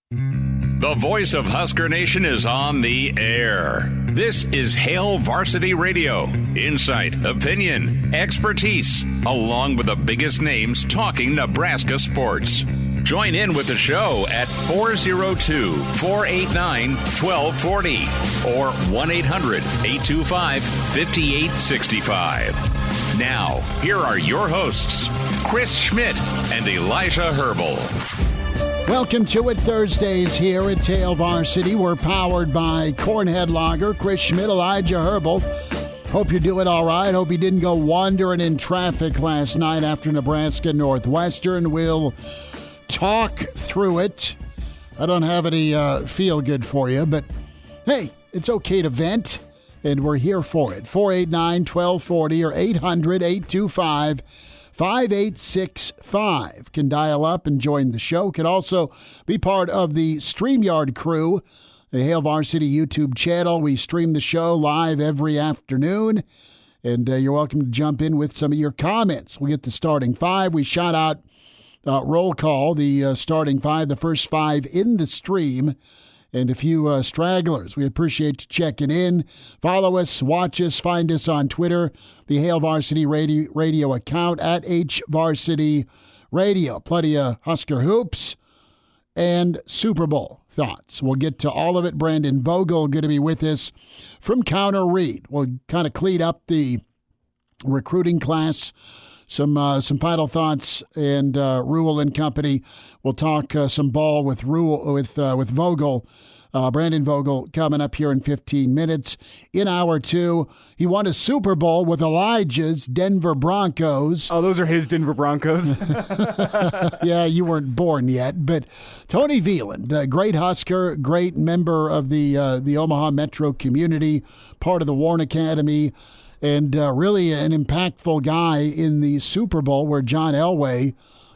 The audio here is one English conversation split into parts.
The voice of Husker Nation is on the air. This is Hail Varsity Radio. Insight, opinion, expertise, along with the biggest names talking Nebraska sports. Join in with the show at 402-489-1240 or 1-800-825-5865. Now, here are your hosts, Chris Schmidt and Elijah Herbel. Welcome to it, Thursdays here at Hail Varsity. We're powered by Cornhead Lager, Chris Schmidt, Elijah Herbel. Hope you're doing all right. Hope you didn't go wandering in traffic last night after Nebraska Northwestern. We'll talk through it. I don't have any feel good for you, but hey, it's okay to vent, and we're here for it. 489-1240 or 800-825-5865. Can dial up and join the show. Can also be part of the StreamYard crew, the Hail Varsity YouTube channel. We stream the show live every afternoon, and you're welcome to jump in with some of your comments. We'll get the starting five. We shot out roll call, the starting five, the first five in the stream, and a few stragglers. We appreciate you checking in. Follow us, watch us, find us on Twitter, the Hail Varsity Radio account at HVarsity Radio. Plenty of Husker hoops and Super Bowl thoughts. We'll get to all of it. Brandon Vogel going to be with us from Counter Read. We'll kind of clean up the recruiting class. Some final thoughts, and Rhule and company. We'll talk some ball with Rhule with Vogel, Brandon Vogel, coming up here in 15 minutes. In hour two, he won a Super Bowl with Elijah's Denver Broncos. Oh, those are his Denver Broncos. Yeah, you weren't born yet, but Tony Veland, a great Husker, great member of the Omaha Metro community, part of the Warren Academy. And really an impactful guy in the Super Bowl where John Elway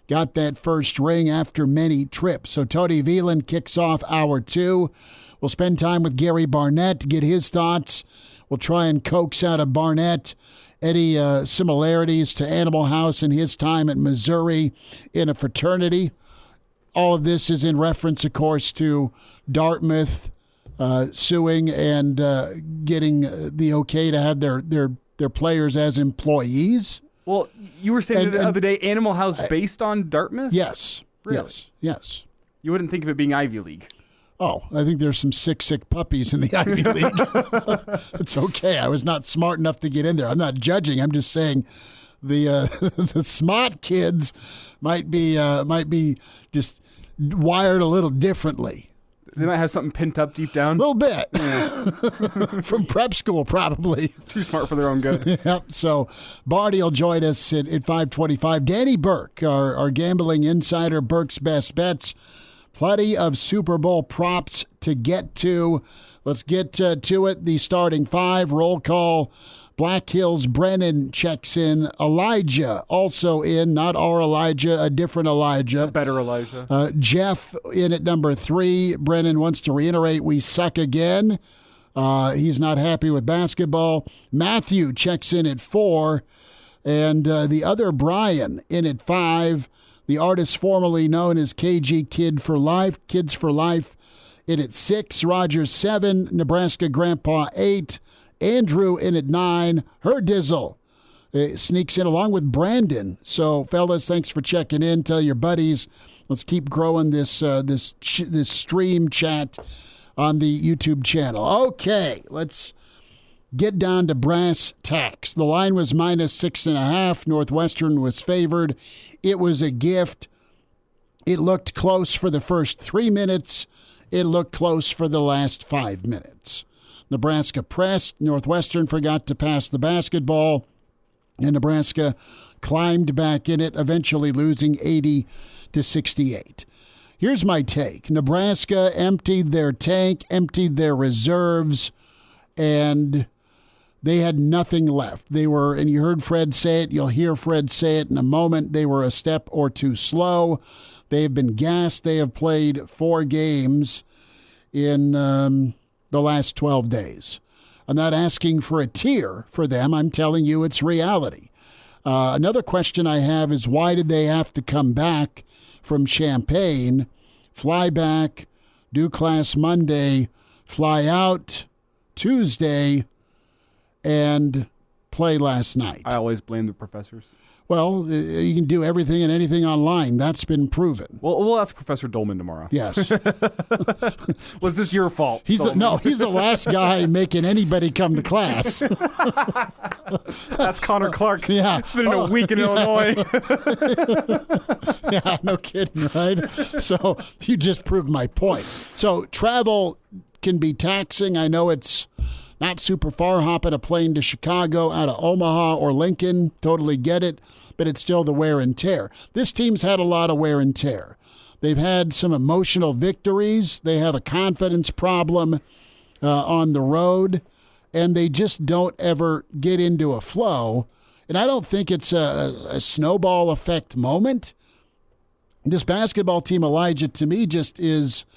got that first ring after many trips. So Tony Veland kicks off hour two. We'll spend time with Gary Barnett to get his thoughts. We'll try and coax out of Barnett any similarities to Animal House and his time at Missouri in a fraternity. All of this is in reference, of course, to Dartmouth suing and getting the okay to have their players as employees. Well, you were saying the other day, Animal House based on Dartmouth? Yes. Really? Yes. You wouldn't think of it being Ivy League. Oh, I think there's some sick puppies in the Ivy League. It's okay. I was not smart enough to get in there. I'm not judging. I'm just saying the smart kids might be just wired a little differently. They might have something pent up deep down. A little bit. Yeah. From prep school, probably. Too smart for their own good. Yep. So Barney will join us at 5:25. Danny Burke, our gambling insider, Burke's Best Bets. Plenty of Super Bowl props to get to. Let's get to it. The starting five. Roll call. Black Hills, Brennan checks in. Elijah also in, not our Elijah, a different Elijah. A better Elijah. Jeff in at number 3. Brennan wants to reiterate we suck again. He's not happy with basketball. Matthew checks in at 4. And the other Brian in at 5. The artist formerly known as KG Kids for Life, in at 6. Roger 7. Nebraska Grandpa 8. Andrew in at 9. Herdizzle sneaks in along with Brandon. So, fellas, thanks for checking in. Tell your buddies. Let's keep growing this stream chat on the YouTube channel. Okay, let's get down to brass tacks. The line was -6.5. Northwestern was favored. It was a gift. It looked close for the first 3 minutes. It looked close for the last 5 minutes. Nebraska pressed. Northwestern forgot to pass the basketball, and Nebraska climbed back in it, eventually losing 80-68. Here's my take. Nebraska emptied their tank, emptied their reserves, and they had nothing left. They were, and you heard Fred say it, you'll hear Fred say it in a moment, they were a step or two slow. They have been gassed. They have played 4 games in the last 12 days. I'm not asking for a tear for them. I'm telling you it's reality. Another question I have is why did they have to come back from Champaign, fly back, do class Monday, fly out Tuesday, and play last night. I always blame the professors. Well, you can do everything and anything online. That's been proven. Well, we'll ask Professor Dolman tomorrow. Yes. Was this your fault? He's the last guy making anybody come to class. That's Connor Clark. Yeah. Spending a week in Illinois. Yeah, no kidding, right? So you just proved my point. So travel can be taxing. I know it's not super far, hopping a plane to Chicago out of Omaha or Lincoln. Totally get it, but it's still the wear and tear. This team's had a lot of wear and tear. They've had some emotional victories. They have a confidence problem on the road, and they just don't ever get into a flow. And I don't think it's a snowball effect moment. This basketball team, Elijah, to me just is –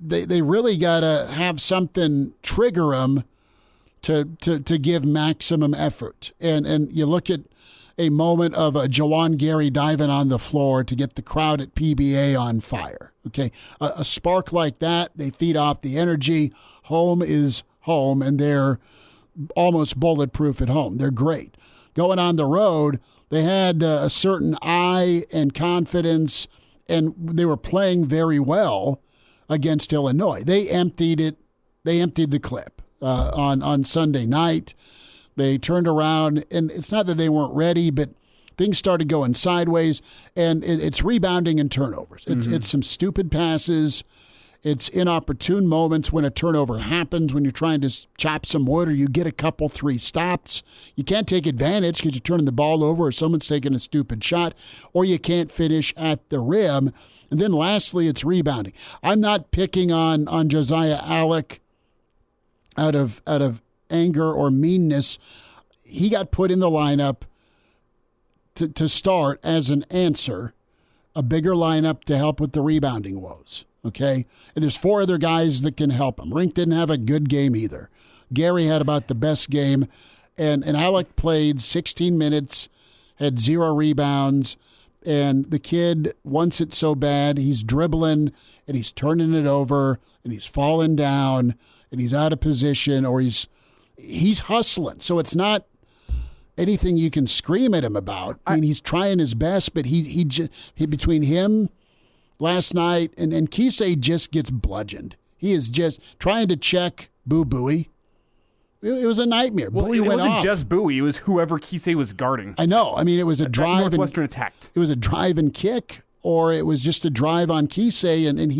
They really got to have something trigger them to give maximum effort. And you look at a moment of a Jawan Gary diving on the floor to get the crowd at PBA on fire. Okay, a spark like that, they feed off the energy. Home is home, and they're almost bulletproof at home. They're great. Going on the road, they had a certain eye and confidence, and they were playing very well against Illinois. They emptied it. They emptied the clip on Sunday night. They turned around, and it's not that they weren't ready, but things started going sideways, and it's rebounding and turnovers. It's some stupid passes. It's inopportune moments when a turnover happens, when you're trying to chop some wood or you get a couple, 3 stops. You can't take advantage because you're turning the ball over or someone's taking a stupid shot, or you can't finish at the rim. And then lastly, it's rebounding. I'm not picking on Josiah Alec out of anger or meanness. He got put in the lineup to start as an answer, a bigger lineup to help with the rebounding woes. Okay? And there's 4 other guys that can help him. Rink didn't have a good game either. Gary had about the best game. And Alec played 16 minutes, had 0 rebounds. And the kid wants it so bad, he's dribbling and he's turning it over and he's falling down and he's out of position, or he's hustling. So it's not anything you can scream at him about. I mean, he's trying his best, but he between him last night and Kisei just gets bludgeoned. He is just trying to check Bowie. It was a nightmare. Well, Bowie went off. It wasn't just Bowie. It was whoever Kisei was guarding. I know. I mean, it was a drive. Northwestern attacked. It was a drive and kick, or it was just a drive on Kisei, and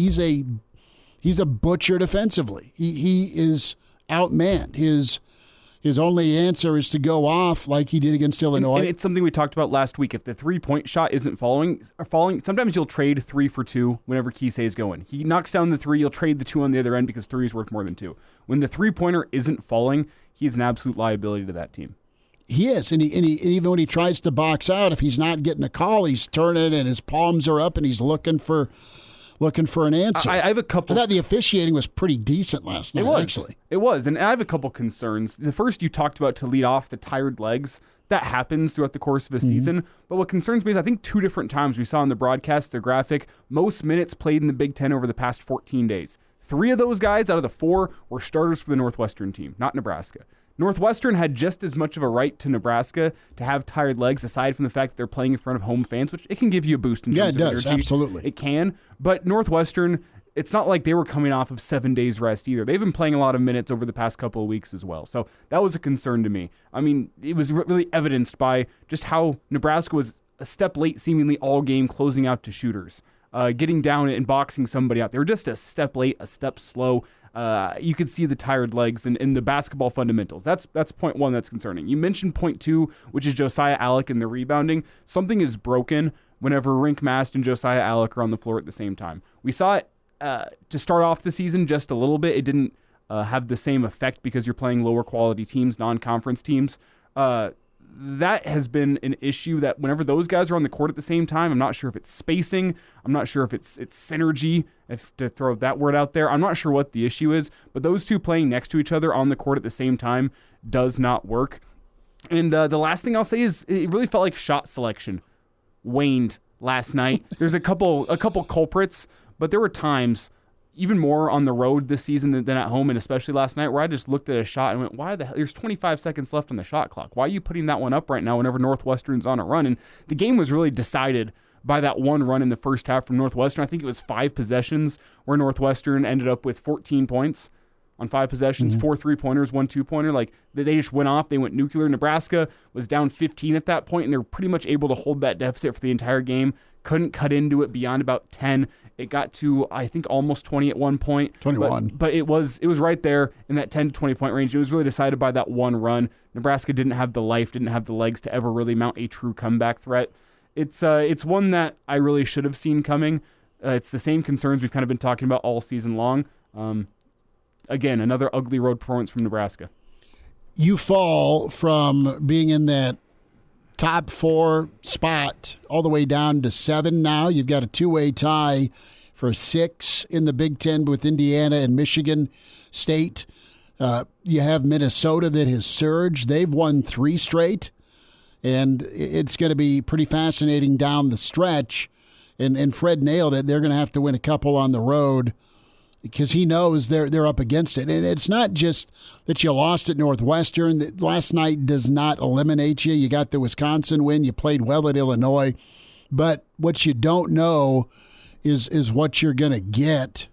he's a butcher defensively. He is outmanned. His only answer is to go off like he did against Illinois. And it's something we talked about last week. If the 3-point shot isn't falling, sometimes you'll trade 3 for 2 whenever Kisei is going. He knocks down the 3, you'll trade the 2 on the other end because 3 is worth more than 2. When the 3-pointer isn't falling, he's an absolute liability to that team. He is, and he even when he tries to box out, if he's not getting a call, he's turning and his palms are up and he's looking for an answer. I have a couple. I thought the officiating was pretty decent last night. Actually, it was, and I have a couple concerns. The first you talked about to lead off the tired legs. That happens throughout the course of a season. But what concerns me is I think 2 different times we saw in the broadcast, the graphic, most minutes played in the Big Ten over the past 14 days. 3 of those guys out of the 4 were starters for the Northwestern team, not Nebraska. Northwestern had just as much of a right to Nebraska to have tired legs, aside from the fact that they're playing in front of home fans, which it can give you a boost in terms of energy. Yeah, it does, absolutely. It can, but Northwestern, it's not like they were coming off of 7 days rest either. They've been playing a lot of minutes over the past couple of weeks as well, so that was a concern to me. I mean, it was really evidenced by just how Nebraska was a step late seemingly all game, closing out to shooters, getting down and boxing somebody out. They were just a step late, a step slow. You could see the tired legs and the basketball fundamentals. That's point 1 that's concerning. You mentioned point 2, which is Josiah Alec and the rebounding. Something is broken whenever Rink Mast and Josiah Alec are on the floor at the same time. We saw it to start off the season just a little bit. It didn't have the same effect because you're playing lower quality teams, non-conference teams. That has been an issue that whenever those guys are on the court at the same time, I'm not sure if it's spacing. I'm not sure if it's synergy, if to throw that word out there. I'm not sure what the issue is, but those 2 playing next to each other on the court at the same time does not work. And the last thing I'll say is it really felt like shot selection waned last night. There's a couple culprits, but there were times even more on the road this season than at home, and especially last night, where I just looked at a shot and went, why the hell? There's 25 seconds left on the shot clock. Why are you putting that one up right now whenever Northwestern's on a run? And the game was really decided by that one run in the first half from Northwestern. I think it was 5 possessions where Northwestern ended up with 14 points on 5 possessions, 4 3-pointers, 1 2-pointer. Like, they just went off. They went nuclear. Nebraska was down 15 at that point, and they were pretty much able to hold that deficit for the entire game. Couldn't cut into it beyond about 10. It got to, I think, almost 20 at one point. 21. But it was right there in that 10 to 20 point range. It was really decided by that one run. Nebraska didn't have the life, didn't have the legs to ever really mount a true comeback threat. It's one that I really should have seen coming. It's the same concerns we've kind of been talking about all season long. Again, another ugly road performance from Nebraska. You fall from being in that top 4 spot all the way down to 7 now. You've got a 2-way tie for 6 in the Big Ten with Indiana and Michigan State. You have Minnesota that has surged. They've won 3 straight, and it's going to be pretty fascinating down the stretch. And Fred nailed it. They're going to have to win a couple on the road because he knows they're up against it. And it's not just that you lost at Northwestern. Last night does not eliminate you. You got the Wisconsin win. You played well at Illinois. But what you don't know is what you're going to get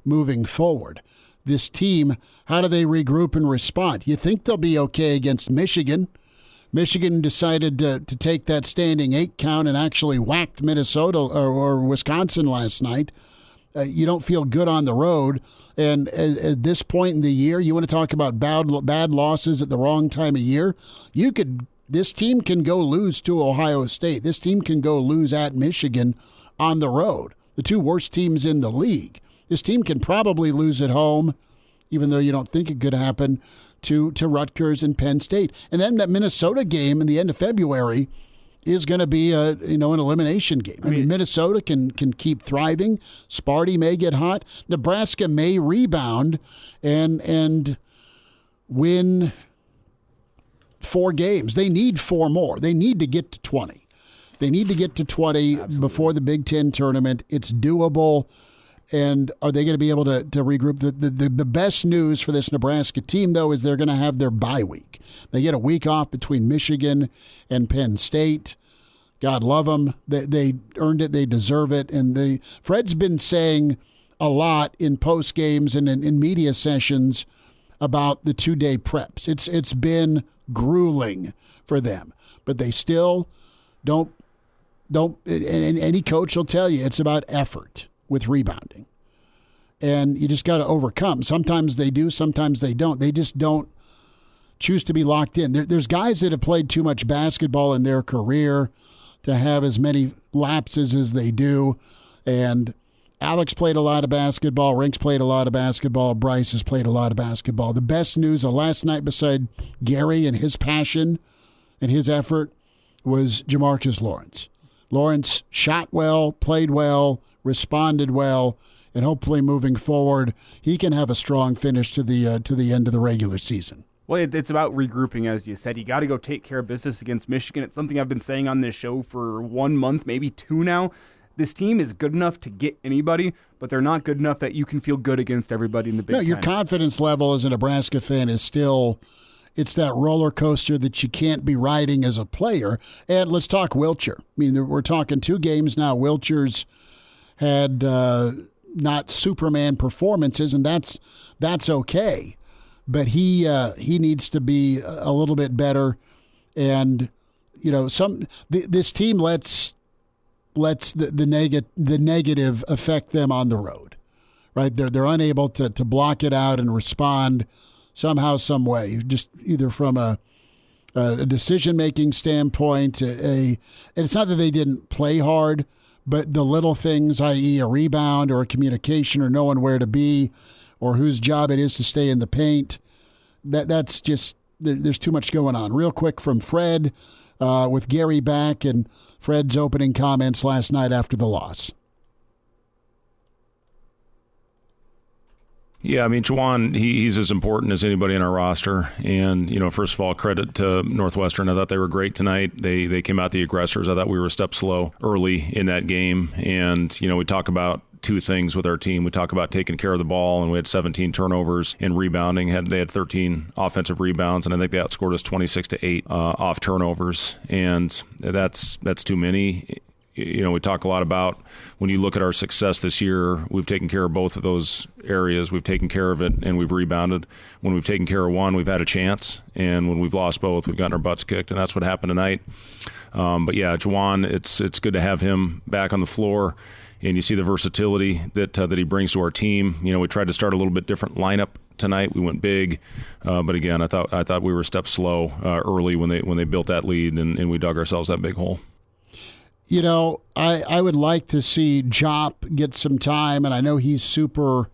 moving forward. This team, how do they regroup and respond? You think they'll be okay against Michigan. Michigan decided to take that standing 8 count and actually whacked Minnesota or Wisconsin last night. You don't feel good on the road. And at this point in the year, you want to talk about bad losses at the wrong time of year? This team can go lose to Ohio State. This team can go lose at Michigan on the road, the 2 worst teams in the league. This team can probably lose at home, even though you don't think it could happen, to Rutgers and Penn State. And then that Minnesota game in the end of February is going to be an elimination game. I mean, Minnesota can keep thriving. Sparty may get hot. Nebraska may rebound and win 4 games. They need 4 more. They need to get to 20. They need to get to 20 Absolutely. Before the Big Ten tournament. It's doable. And are they going to be able to regroup? The best news for this Nebraska team, though, is they're going to have their bye week. They get a week off between Michigan and Penn State. God love them. They earned it. They deserve it. And Fred's been saying a lot in post games and in media sessions about the 2-day preps. It's been grueling for them, but they still don't. And any coach will tell you it's about effort with rebounding. And you just got to overcome. Sometimes they do, sometimes they don't. They just don't choose to be locked in. There's guys that have played too much basketball in their career to have as many lapses as they do. And Alex played a lot of basketball. Rink's played a lot of basketball. Bryce has played a lot of basketball. The best news of last night, beside Gary and his passion and his effort, was Jamarcus Lawrence. Lawrence shot well, played well, responded well, and hopefully moving forward, he can have a strong finish to the end of the regular season. Well, it's about regrouping, as you said. You got to go take care of business against Michigan. It's something I've been saying on this show for 1 month, maybe 2 now. This team is good enough to get anybody, but they're not good enough that you can feel good against everybody in the Big Ten. Your confidence level as a Nebraska fan is still, it's that roller coaster that you can't be riding as a player. And let's talk Wilcher. I mean, we're talking 2 games now. Wilcher's had not Superman performances, and that's okay. But he needs to be a little bit better, and this team lets the negative affect them on the road, right? They're unable to block it out and respond somehow, some way, just either from a decision making standpoint. And it's not that they didn't play hard, but the little things, i.e. a rebound or a communication or knowing where to be or whose job it is to stay in the paint, that's just, there's too much going on. Real quick from Fred with Gary back and Fred's opening comments last night after the loss. Yeah, I mean, Juwan, he's as important as anybody in our roster. And, first of all, credit to Northwestern. I thought they were great tonight. They came out the aggressors. I thought we were a step slow early in that game. And, we talk about two things with our team. We talk about taking care of the ball, and we had 17 turnovers in rebounding. They had 13 offensive rebounds, and I think they outscored us 26-8 off turnovers, and that's too many. We talk a lot about when you look at our success this year, we've taken care of both of those areas. We've taken care of it, and we've rebounded. When we've taken care of one, we've had a chance, and when we've lost both, we've gotten our butts kicked, and that's what happened tonight. But yeah, Juwan, it's good to have him back on the floor, and you see the versatility that he brings to our team. We tried to start a little bit different lineup tonight. We went big, but again, I thought we were a step slow early when they built that lead, and we dug ourselves that big hole. I would like to see Jop get some time, and I know he's super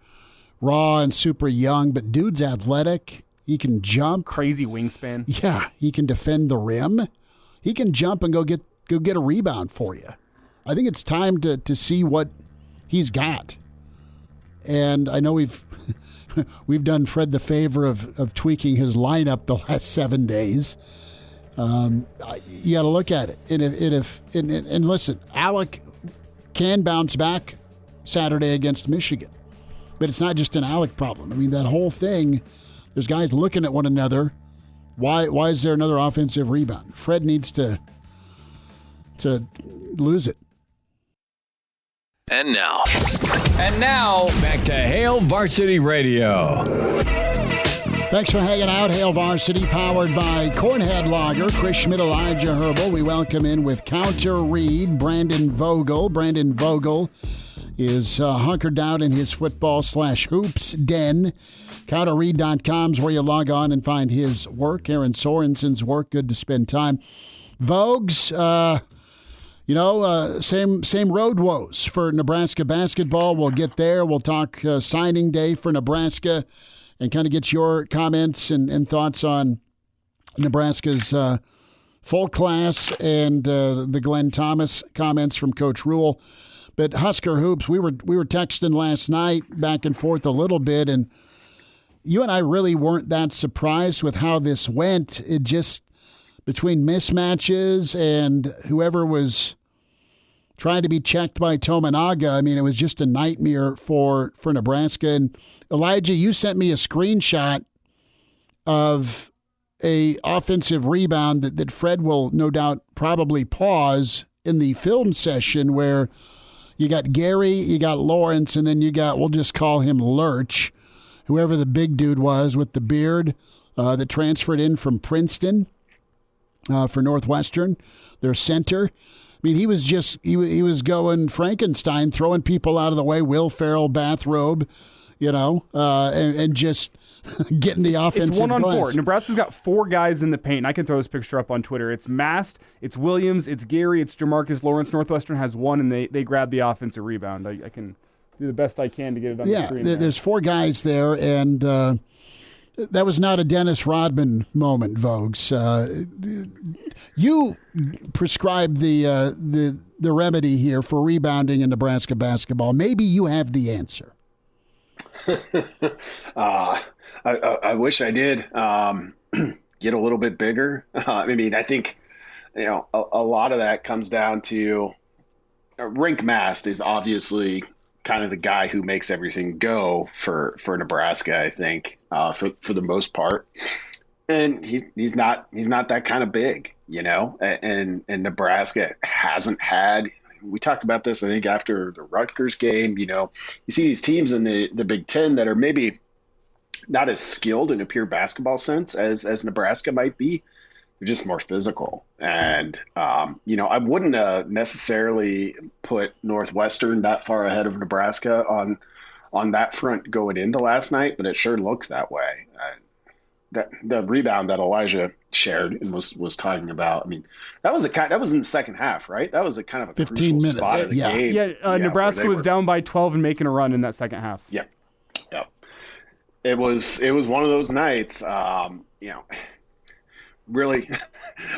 raw and super young, but dude's athletic. He can jump. Crazy wingspan. Yeah, he can defend the rim. He can jump and go get a rebound for you. I think it's time to see what he's got. And I know we've done Fred the favor of tweaking his lineup the last 7 days. You got to look at it, and listen, Alec can bounce back Saturday against Michigan, but it's not just an Alec problem. I mean, that whole thing, there's guys looking at one another. Why is there another offensive rebound? Fred needs to lose it. And now, back to Hail Varsity Radio. Thanks for hanging out. Hail Varsity, powered by Cornhead Lager, Chris Schmidt, Elijah Herbel. We welcome in with counter read Brandon Vogel. Brandon Vogel is hunkered down in his football/hoops den. Counterread.com is where you log on and find his work, Aaron Sorensen's work. Good to spend time. Vogues, same road woes for Nebraska basketball. We'll get there. We'll talk signing day for Nebraska, and kind of get your comments and thoughts on Nebraska's full class and the Glenn Thomas comments from Coach Rhule. But Husker Hoops, we were texting last night back and forth a little bit, and you and I really weren't that surprised with how this went. It just, between mismatches and whoever was trying to be checked by Tominaga, I mean, it was just a nightmare for Nebraska. And Elijah, you sent me a screenshot of a offensive rebound that Fred will no doubt probably pause in the film session, where you got Gary, you got Lawrence, and then you got, we'll just call him Lurch, whoever the big dude was with the beard that transferred in from Princeton for Northwestern, their center. I mean, he was going Frankenstein, throwing people out of the way, Will Ferrell bathrobe, and just getting the offensive It's 1-on-4. glass. Nebraska's got 4 guys in the paint. I can throw this picture up on Twitter. It's Mast, it's Williams, it's Gary, it's Jamarcus Lawrence. Northwestern has 1, and they grab the offensive rebound. I can do the best I can to get it on the screen. Yeah, there's 4 guys there, and that was not a Dennis Rodman moment, Vogues. You prescribed the remedy here for rebounding in Nebraska basketball. Maybe you have the answer. I wish I did. Get a little bit bigger. I mean, I think, a lot of that comes down to Rink Mast is obviously kind of the guy who makes everything go for Nebraska, I think, for the most part. And he's not that kind of big, and Nebraska hasn't had. We talked about this, I think, after the Rutgers game. You see these teams in the Big Ten that are maybe not as skilled in a pure basketball sense as Nebraska might be. They're just more physical. And, I wouldn't necessarily put Northwestern that far ahead of Nebraska on that front going into last night, but it sure looked that way. The rebound that Elijah shared and was talking about, I mean, that was in the second half, right? That was a kind of a 15 crucial minutes. spot of the game. Yeah, Nebraska was down by 12 and making a run in that second half. Yeah. It was one of those nights, really,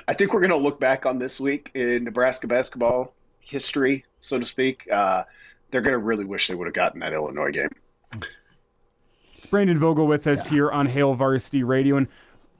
I think we're going to look back on this week in Nebraska basketball history, so to speak. They're going to really wish they would have gotten that Illinois game. It's Brandon Vogel with us here on Hail Varsity Radio. And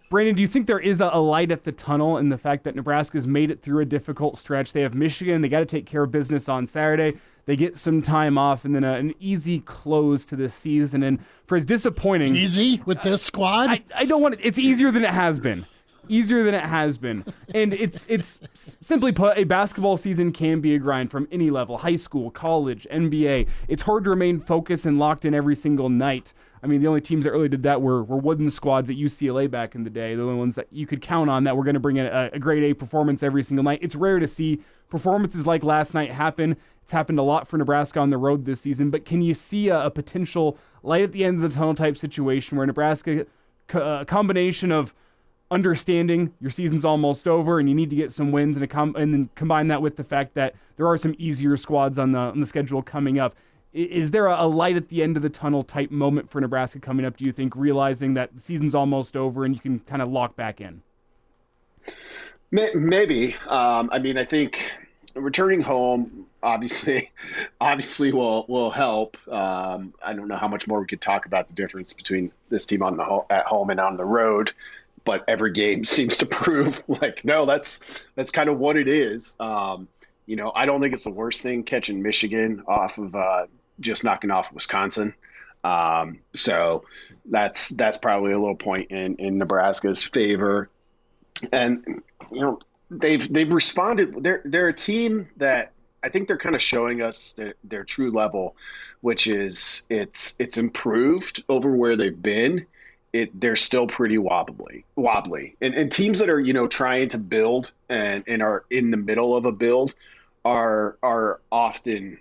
Brandon, do you think there is a light at the tunnel in the fact that Nebraska's made it through a difficult stretch? They have Michigan. They got to take care of business on Saturday. They get some time off, and then an easy close to this season. And for as disappointing... Easy with this squad? I don't want it. It's easier than it has been. Easier than it has been. And it's simply put, a basketball season can be a grind from any level, high school, college, NBA. It's hard to remain focused and locked in every single night. I mean, the only teams that really did that were wooden squads at UCLA back in the day. The only ones that you could count on that were going to bring in a grade A performance every single night. It's rare to see performances like last night happen. It's happened a lot for Nebraska on the road this season. But can you see a potential light at the end of the tunnel type situation where Nebraska, a combination of understanding your season's almost over and you need to get some wins, and then combine that with the fact that there are some easier squads on the schedule coming up? Is there a light at the end of the tunnel type moment for Nebraska coming up, do you think, realizing that the season's almost over and you can kind of lock back in? Maybe. I mean, I think returning home obviously will help. I don't know how much more we could talk about the difference between this team at home and on the road, but every game seems to prove like, no, that's kind of what it is. I don't think it's the worst thing catching Michigan off of just knocking off Wisconsin. So that's probably a little point in Nebraska's favor. And they've responded. They're a team that I think they're kind of showing us their true level, which is it's improved over where they've been. They're still pretty wobbly. And teams that are trying to build and are in the middle of a build are often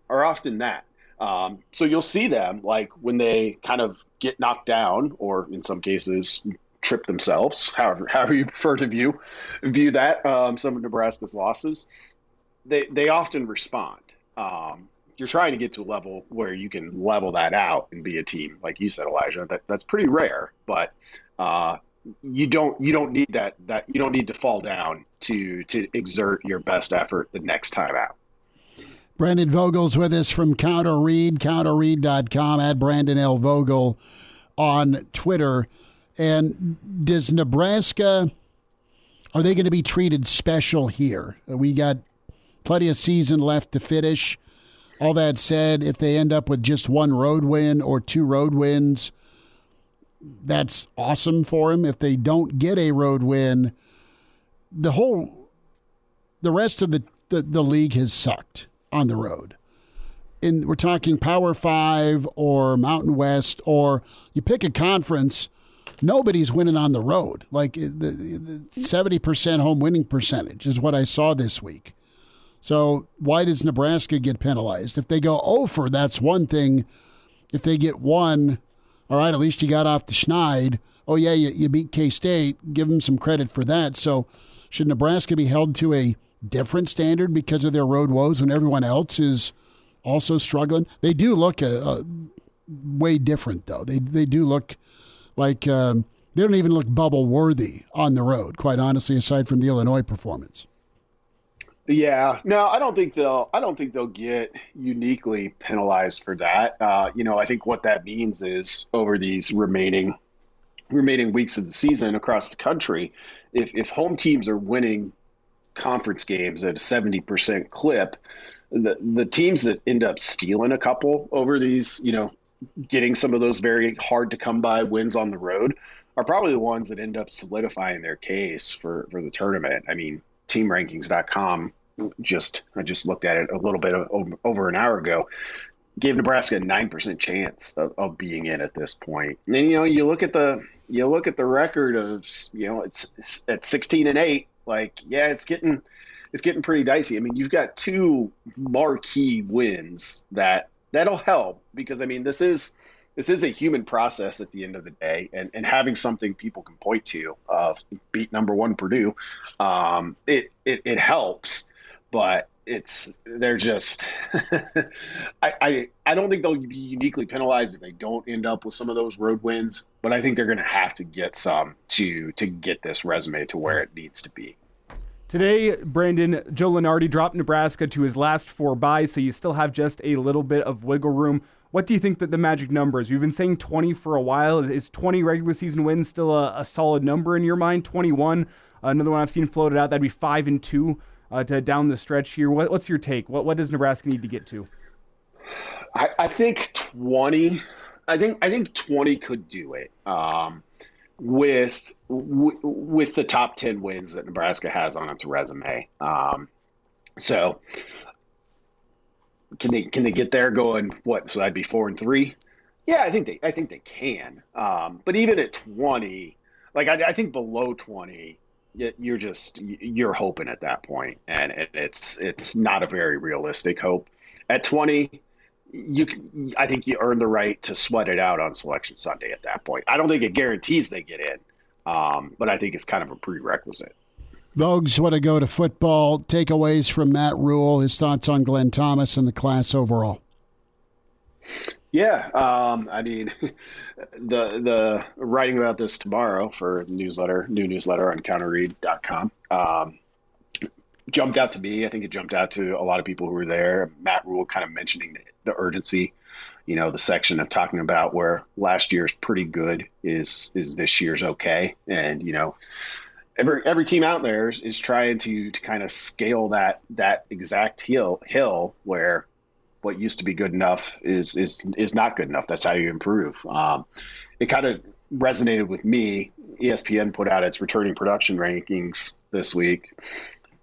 that. So you'll see them like when they kind of get knocked down, or in some cases trip themselves, however you prefer to view that. Some of Nebraska's losses, they often respond. You're trying to get to a level where you can level that out and be a team, like you said, Elijah. That's pretty rare, but you don't need that you don't need to fall down to exert your best effort the next time out. Brandon Vogel's with us from Counter Read, counterread.com, at Brandon L. Vogel on Twitter. And does Nebraska, are they going to be treated special here? We got plenty of season left to finish. All that said, if they end up with just one road win or two road wins, that's awesome for them. If they don't get a road win, the rest of the league has sucked on the road. And we're talking Power 5 or Mountain West, or you pick a conference, nobody's winning on the road. Like the 70% home winning percentage is what I saw this week. So why does Nebraska get penalized? If they go over, that's one thing. If they get one, all right, at least you got off the schneid. Oh, yeah, you beat K-State. Give them some credit for that. So should Nebraska be held to a different standard because of their road woes when everyone else is also struggling? They do look way different, though. They do look like they don't even look bubble worthy on the road, quite honestly, aside from the Illinois performance. Yeah, no, I don't think they'll get uniquely penalized for that. I think what that means is over these remaining weeks of the season across the country, if home teams are winning conference games at a 70% clip, the teams that end up stealing a couple over these, getting some of those very hard to come by wins on the road are probably the ones that end up solidifying their case for the tournament. I mean, teamrankings.com, I just looked at it a little bit over an hour ago, gave Nebraska a 9% chance of being in at this point. And then, you look at the record of, it's at 16-8, like, yeah, it's getting pretty dicey. I mean, you've got two marquee wins that'll help, because I mean, this is a human process at the end of the day, and having something people can point to of beat number one Purdue, it helps, but they're just I don't think they'll be uniquely penalized if they don't end up with some of those road wins, but I think they're going to have to get some to get this resume to where it needs to be. Today, Brandon, Joe Lunardi dropped Nebraska to his last 4 byes, so you still have just a little bit of wiggle room. What do you think that the magic number is? We've been saying 20 for a while. Is 20 regular season wins still a solid number in your mind? 21, another one I've seen floated out, that'd be 5-2. to down the stretch here. What's your take? What does Nebraska need to get to? I think 20. I think 20 could do it. With the top 10 wins that Nebraska has on its resume. So can they get there going, so that'd be 4-3? Yeah, I think they can. But even at 20, like I think below 20, you're hoping at that point, and it's not a very realistic hope. At 20, I think you earn the right to sweat it out on Selection Sunday at that point. I don't think it guarantees they get in, but I think it's kind of a prerequisite. Vogues, want to go to football. Takeaways from Matt Rhule, his thoughts on Glenn Thomas and the class overall. Yeah, I mean, the writing about this tomorrow for new newsletter on counterread.com jumped out to me. I think it jumped out to a lot of people who were there. Matt Rhule kind of mentioning the urgency, the section of talking about where last year's pretty good is this year's okay. And, every team out there is trying to kind of scale that exact hill where what used to be good enough is not good enough. That's how you improve. It kind of resonated with me. ESPN put out its returning production rankings this week.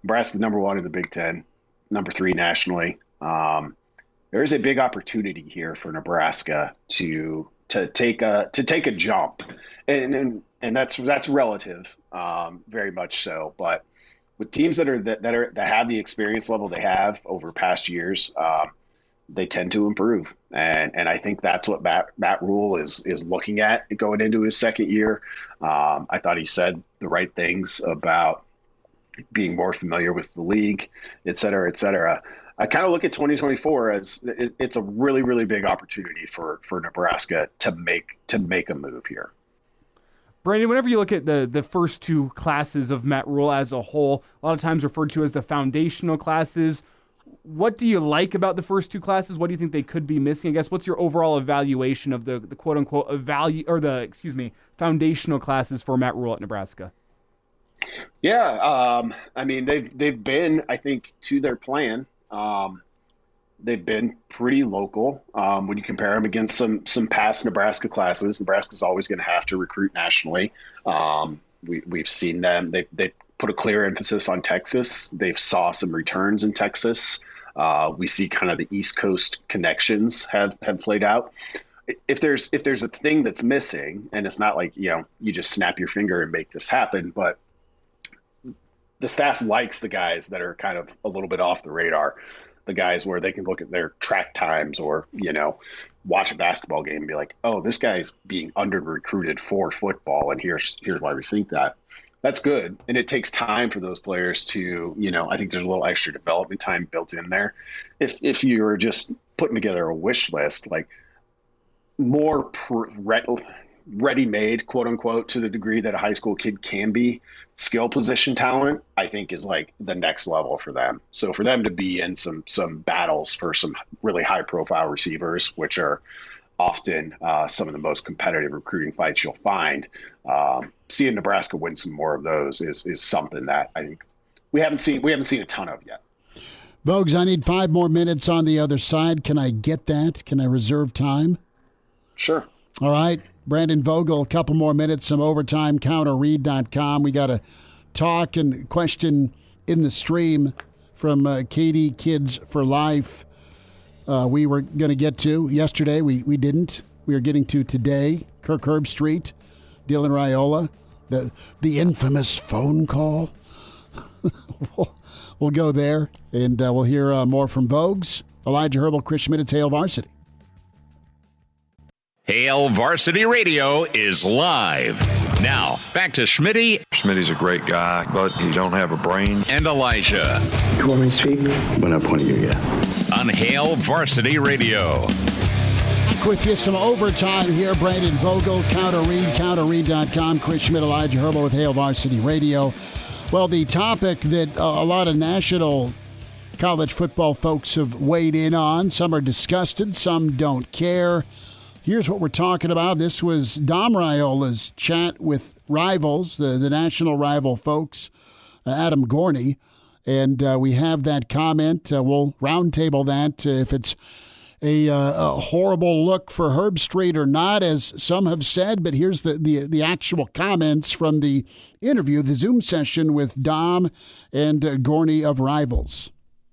Nebraska's number 1 in the Big Ten, number 3 nationally. There is a big opportunity here for Nebraska to take a jump, and that's relative, very much so. But with teams that have the experience level they have over past years, they tend to improve, and I think that's what Matt Rhule is looking at going into his second year. I thought he said the right things about being more familiar with the league, et cetera, et cetera. I kind of look at 2024 as it's a really, really big opportunity for Nebraska to make a move here. Brandon, whenever you look at the first 2 classes of Matt Rhule as a whole, a lot of times referred to as the foundational classes, what do you like about the first 2 classes? What do you think they could be missing? I guess what's your overall evaluation of the quote unquote foundational classes for Matt Rhule at Nebraska? Yeah, I mean they've been, I think, to their plan. They've been pretty local when you compare them against some past Nebraska classes. Nebraska's always going to have to recruit nationally. We've seen them. They put a clear emphasis on Texas. They've saw some returns in Texas. We see kind of the East Coast connections have played out. If there's a thing that's missing, and it's not like you just snap your finger and make this happen, but the staff likes the guys that are kind of a little bit off the radar, the guys where they can look at their track times or, watch a basketball game and be like, oh, this guy's being under-recruited for football, and here's why we think that. That's good. And it takes time for those players to, I think there's a little extra development time built in there. If you're just putting together a wish list, like more ready-made, quote unquote, to the degree that a high school kid can be, skill position talent, I think is like the next level for them. So for them to be in some battles for some really high profile receivers, which are often some of the most competitive recruiting fights you'll find, seeing Nebraska win some more of those is something that I think we haven't seen a ton of yet. Vogues, I need 5 more minutes on the other side. Can I get that? Can I reserve time? Sure. All right. Brandon Vogel, a couple more minutes, some overtime, counterread.com. We got a talk and question in the stream from Katie Kids for Life. We were going to get to yesterday. We didn't. We are getting to today. Kirk Herbstreit, Dylan Raiola, the infamous phone call. We'll go there, and we'll hear more from Vogues, Elijah Herbel, Chris Schmidt at Hail Varsity. Hail Varsity Radio is live. Now, back to Schmitty. Schmitty's a great guy, but he don't have a brain. And Elijah. You want me to speak? When I point at you, yeah. On Hail Varsity Radio. Back with you, some overtime here. Brandon Vogel, counterread.com. Chris Schmidt, Elijah Herbel with Hail Varsity Radio. Well, the topic that a lot of national college football folks have weighed in on. Some are disgusted, some don't care. Here's what we're talking about. This was Dom Raiola's chat with rivals, the national rival folks, Adam Gorney. And we have that comment. We'll roundtable that if it's a horrible look for Herbstreit or not, as some have said. But here's the actual comments from the interview, the Zoom session with Dom and Gorney of Rivals.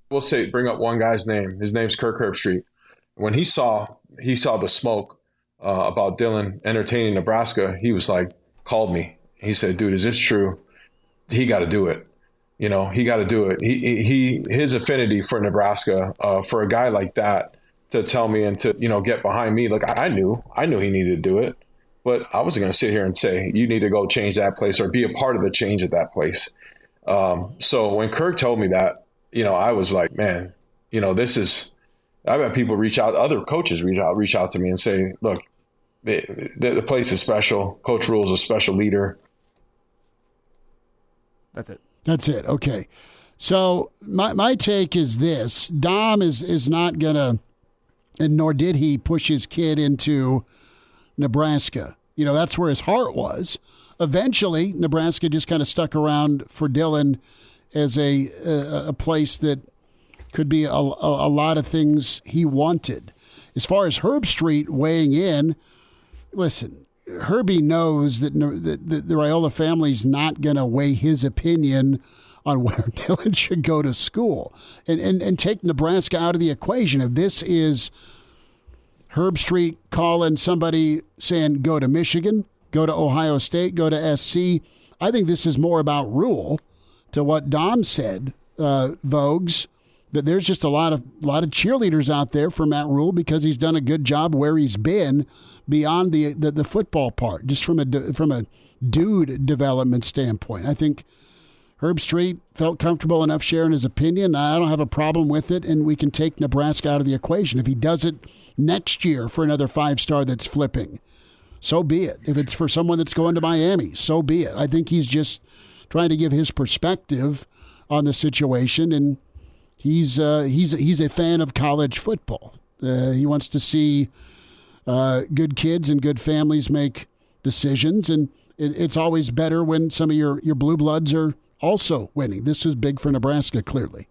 We'll bring up one guy's name. His name's Kirk Herbstreit. When he saw the smoke about Dylan entertaining Nebraska, he was like, called me. He said, dude, is this true? He got to do it. He got to do it. His affinity for Nebraska, for a guy like that to tell me and to, get behind me. Look, I knew he needed to do it, but I wasn't going to sit here and say, you need to go change that place or be a part of the change at that place. So when Kirk told me that, I was like, man, this is, I've had people reach out, other coaches reach out to me and say, look, the place is special. Coach Rhule is a special leader. That's it. Okay. So my take is this. Dom is not going to, and nor did he, push his kid into Nebraska. That's where his heart was. Eventually, Nebraska just kind of stuck around for Dylan as a place that could be a lot of things he wanted. As far as Herbstreit weighing in, listen, Herbie knows that the Raiola family's not going to weigh his opinion on where Dylan should go to school and take Nebraska out of the equation. If this is Herbstreit calling somebody saying, go to Michigan, go to Ohio State, go to SC, I think this is more about Rhule, to what Dom said, Vogues, that there's just a lot of cheerleaders out there for Matt Rhule because he's done a good job where he's been beyond the football part, just from a dude development standpoint. I think Herbstreit felt comfortable enough sharing his opinion. I don't have a problem with it, and we can take Nebraska out of the equation. If he does it next year for another 5-star that's flipping, so be it. If it's for someone that's going to Miami, so be it. I think he's just trying to give his perspective on the situation, and he's a fan of college football. He wants to see good kids and good families make decisions, and it's always better when some of your blue bloods are also winning. This is big for Nebraska, clearly.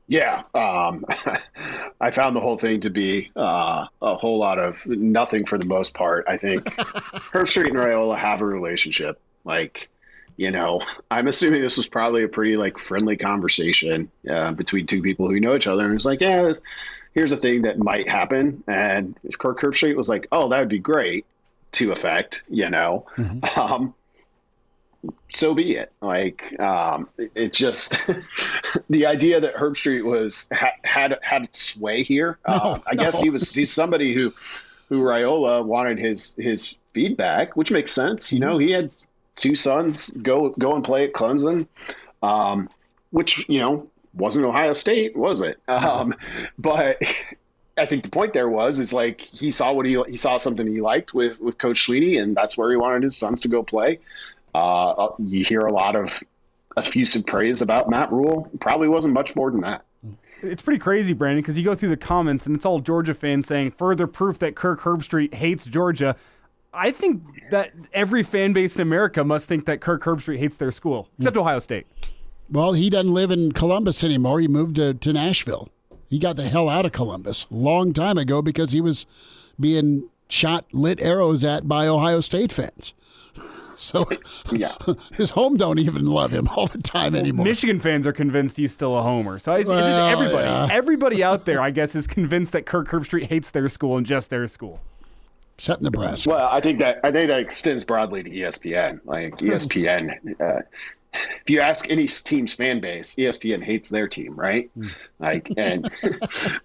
Yeah, I found the whole thing to be a whole lot of nothing for the most part. I think Herbstreit and Raiola have a relationship. I'm assuming this was probably a pretty friendly conversation between two people who know each other. And it's like, yeah, here's a thing that might happen. And if Kirk Herbstreit was like, oh, that would be great to effect, mm-hmm. So be it. It's just the idea that Herbstreit had sway here. I guess he's somebody who Raiola wanted his feedback, which makes sense. Mm-hmm. He had 2 sons go and play at Clemson, which wasn't Ohio State, was it? But I think the point there is he saw he saw something he liked with Coach Sweeney, and that's where he wanted his sons to go play. You hear a lot of effusive praise about Matt Rhule. Probably wasn't much more than that. It's pretty crazy, Brandon, because you go through the comments and it's all Georgia fans saying further proof that Kirk Herbstreit hates Georgia. I think that every fan base in America must think that Kirk Herbstreit hates their school, except Ohio State. Well, he doesn't live in Columbus anymore. He moved to Nashville. He got the hell out of Columbus a long time ago because he was being lit arrows at by Ohio State fans. So yeah, his home don't even love him all the time anymore. Michigan fans are convinced he's still a homer. So it's just everybody. Yeah. Everybody out there, I guess, is convinced that Kirk Herbstreit hates their school and just their school. Except Nebraska. Well, I think that extends broadly to ESPN. ESPN, if you ask any team's fan base, ESPN hates their team, right? And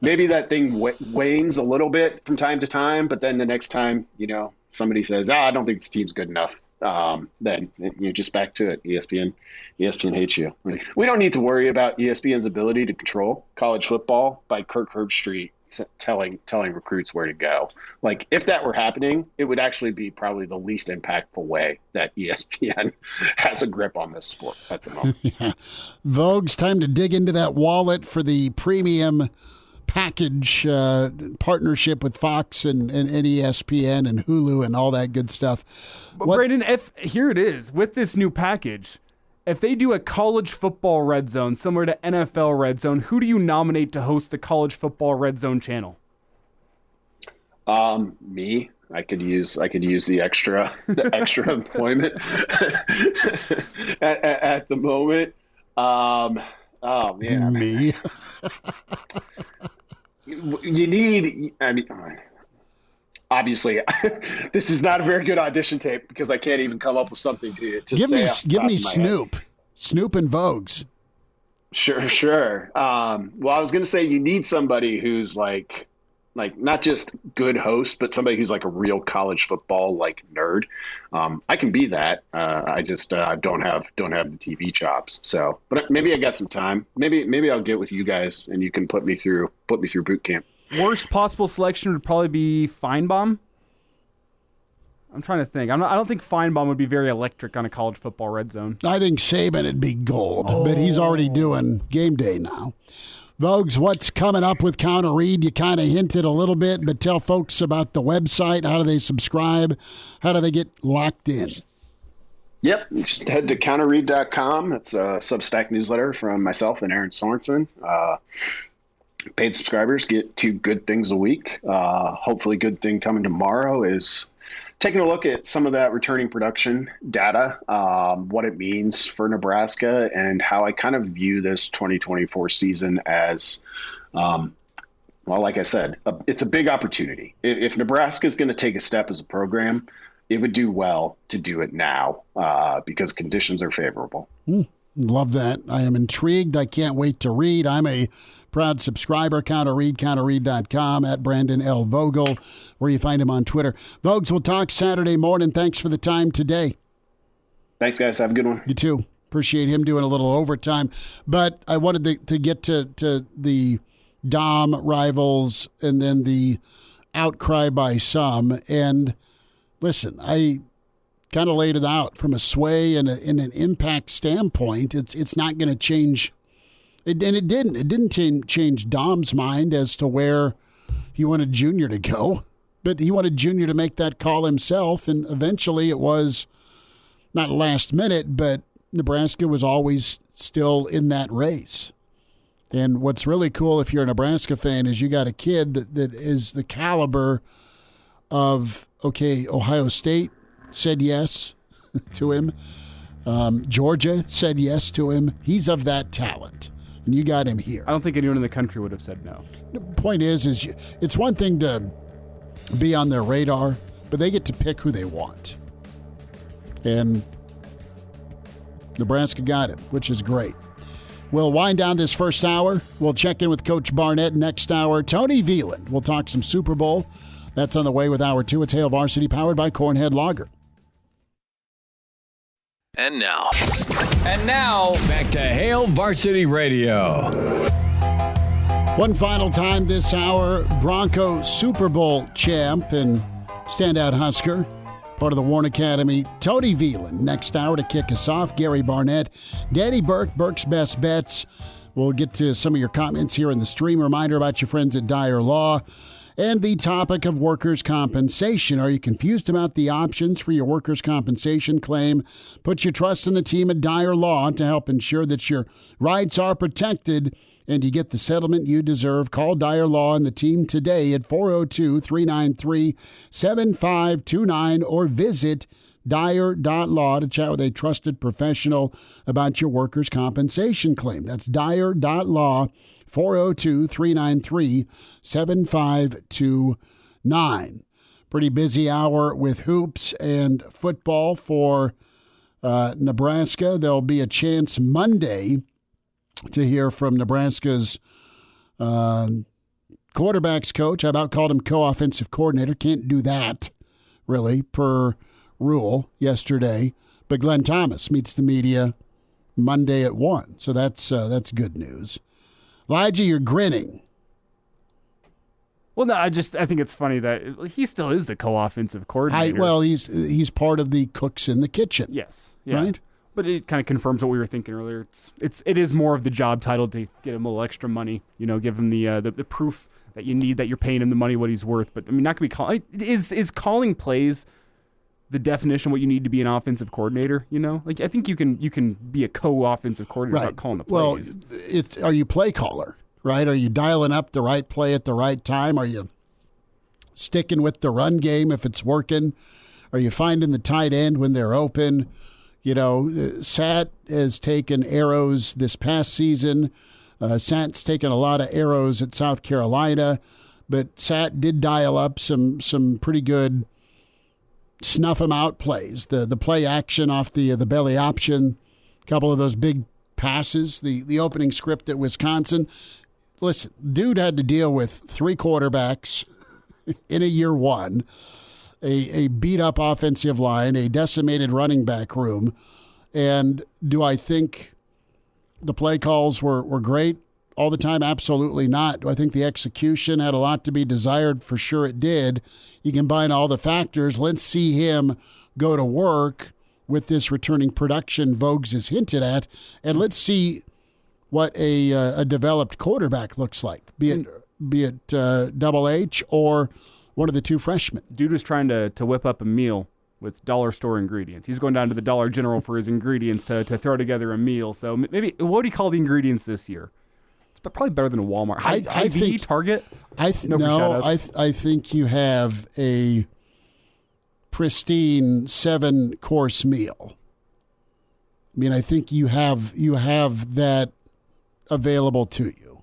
maybe that thing wanes a little bit from time to time, but then the next time, somebody says, I don't think this team's good enough. Then you're just back to it. ESPN hates you. We don't need to worry about ESPN's ability to control college football by Kirk Herbstreit telling recruits where to go. If that were happening, it would actually be probably the least impactful way that ESPN has a grip on this sport at the moment. Yeah. Vogue's time to dig into that wallet for the premium package partnership with Fox and ESPN and Hulu and all that good stuff. But Brandon, here it is. With this new package, If they do a college football red zone similar to NFL red zone, who do you nominate to host the college football red zone channel? Me. I could use the extra employment at the moment. Oh man, me. You need. I mean, obviously, this is not a very good audition tape because I can't even come up with something to give say. Give me Snoop and Vogues. Sure. Well, I was going to say you need somebody who's like not just good host, but somebody who's like a real college football nerd. I can be that. I just don't have the TV chops. So, but maybe I got some time. Maybe I'll get with you guys and you can put me through boot camp. Worst possible selection would probably be Feinbaum. I'm trying to think. I don't think Feinbaum would be very electric on a college football red zone. I think Saban would be gold, but he's already doing game day now. Vogues, what's coming up with Counter Read? You kind of hinted a little bit, but tell folks about the website. How do they subscribe? How do they get locked in? Yep, just head to counterread.com. It's a Substack newsletter from myself and Aaron Sorensen. Paid subscribers get 2 good things a week. Hopefully good thing coming tomorrow is taking a look at some of that returning production data, what it means for Nebraska, and how I kind of view this 2024 season as, well, like I said, it's a big opportunity. If Nebraska is going to take a step as a program, it would do well to do it now because conditions are favorable. Love that. I am intrigued. I can't wait to read. I'm a proud subscriber. counterread.com, at Brandon L. Vogel, where you find him on Twitter. Vogues, we'll talk Saturday morning. Thanks for the time today. Thanks, guys. Have a good one. You too. Appreciate him doing a little overtime. But I wanted to get to the Dom rivals and then the outcry by some. And listen, I kind of laid it out from a sway and an impact standpoint. It's not going to change. It didn't. It didn't change Dom's mind as to where he wanted Junior to go, but he wanted Junior to make that call himself, and eventually it was not last minute, but Nebraska was always still in that race. And what's really cool if you're a Nebraska fan is you got a kid that is the caliber of, okay, Ohio State said yes to him. Georgia said yes to him. He's of that talent. And you got him here. I don't think anyone in the country would have said no. The point is it's one thing to be on their radar, but they get to pick who they want. And Nebraska got him, which is great. We'll wind down this first hour. We'll check in with Coach Barnett next hour. Tony Veland. We'll talk some Super Bowl. That's on the way with Hour 2. It's Hail Varsity, powered by Cornhead Lager. And now, back to Hail Varsity Radio. One final time this hour, Bronco Super Bowl champ and standout Husker, part of the Warren Academy, Tony Veland. Next hour to kick us off, Gary Barnett, Danny Burke, Burke's Best Bets. We'll get to some of your comments here in the stream. Reminder about your friends at Dyer Law. And the topic of workers' compensation. Are you confused about the options for your workers' compensation claim? Put your trust in the team at Dyer Law to help ensure that your rights are protected and you get the settlement you deserve. Call Dyer Law and the team today at 402-393-7529 or visit Dyer.law to chat with a trusted professional about your workers' compensation claim. That's Dyer.law. 402-393-7529. Pretty busy hour with hoops and football for Nebraska. There'll be a chance Monday to hear from Nebraska's quarterbacks coach. I about called him co-offensive coordinator. Can't do that, really, per rule yesterday. But Glenn Thomas meets the media Monday at 1. So that's good news. Elijah, you're grinning. Well, no, I think it's funny that he still is the co-offensive coordinator. He's part of the cooks in the kitchen. Yes, yeah. Right. But it kind of confirms what we were thinking earlier. It is more of the job title to get him a little extra money. Give him the proof that you need that you're paying him the money what he's worth. But I mean, not gonna be calling. Is calling plays the definition of what you need to be an offensive coordinator, you know? Like, I think you can be a co-offensive coordinator without calling the plays. Well, are you play caller, right? Are you dialing up the right play at the right time? Are you sticking with the run game if it's working? Are you finding the tight end when they're open? You know, Sat has taken arrows this past season. Sat's taken a lot of arrows at South Carolina, but Sat did dial up some pretty good snuff them out plays. The play action off the belly option, a couple of those big passes, the opening script at Wisconsin. Listen, dude had to deal with 3 quarterbacks in a year one, a beat-up offensive line, a decimated running back room. And do I think the play calls were great all the time? Absolutely not. Do I think the execution had a lot to be desired? For sure it did. You combine all the factors. Let's see him go to work with this returning production Vogues has hinted at, and let's see what a developed quarterback looks like, be it Double H or one of the 2 freshmen. Dude was trying to whip up a meal with dollar store ingredients. He's going down to the Dollar General for his ingredients to throw together a meal. So maybe, what do you call the ingredients this year? It's probably better than a Walmart. I think Target? I think you have a pristine 7-course meal. I mean, I think you have that available to you.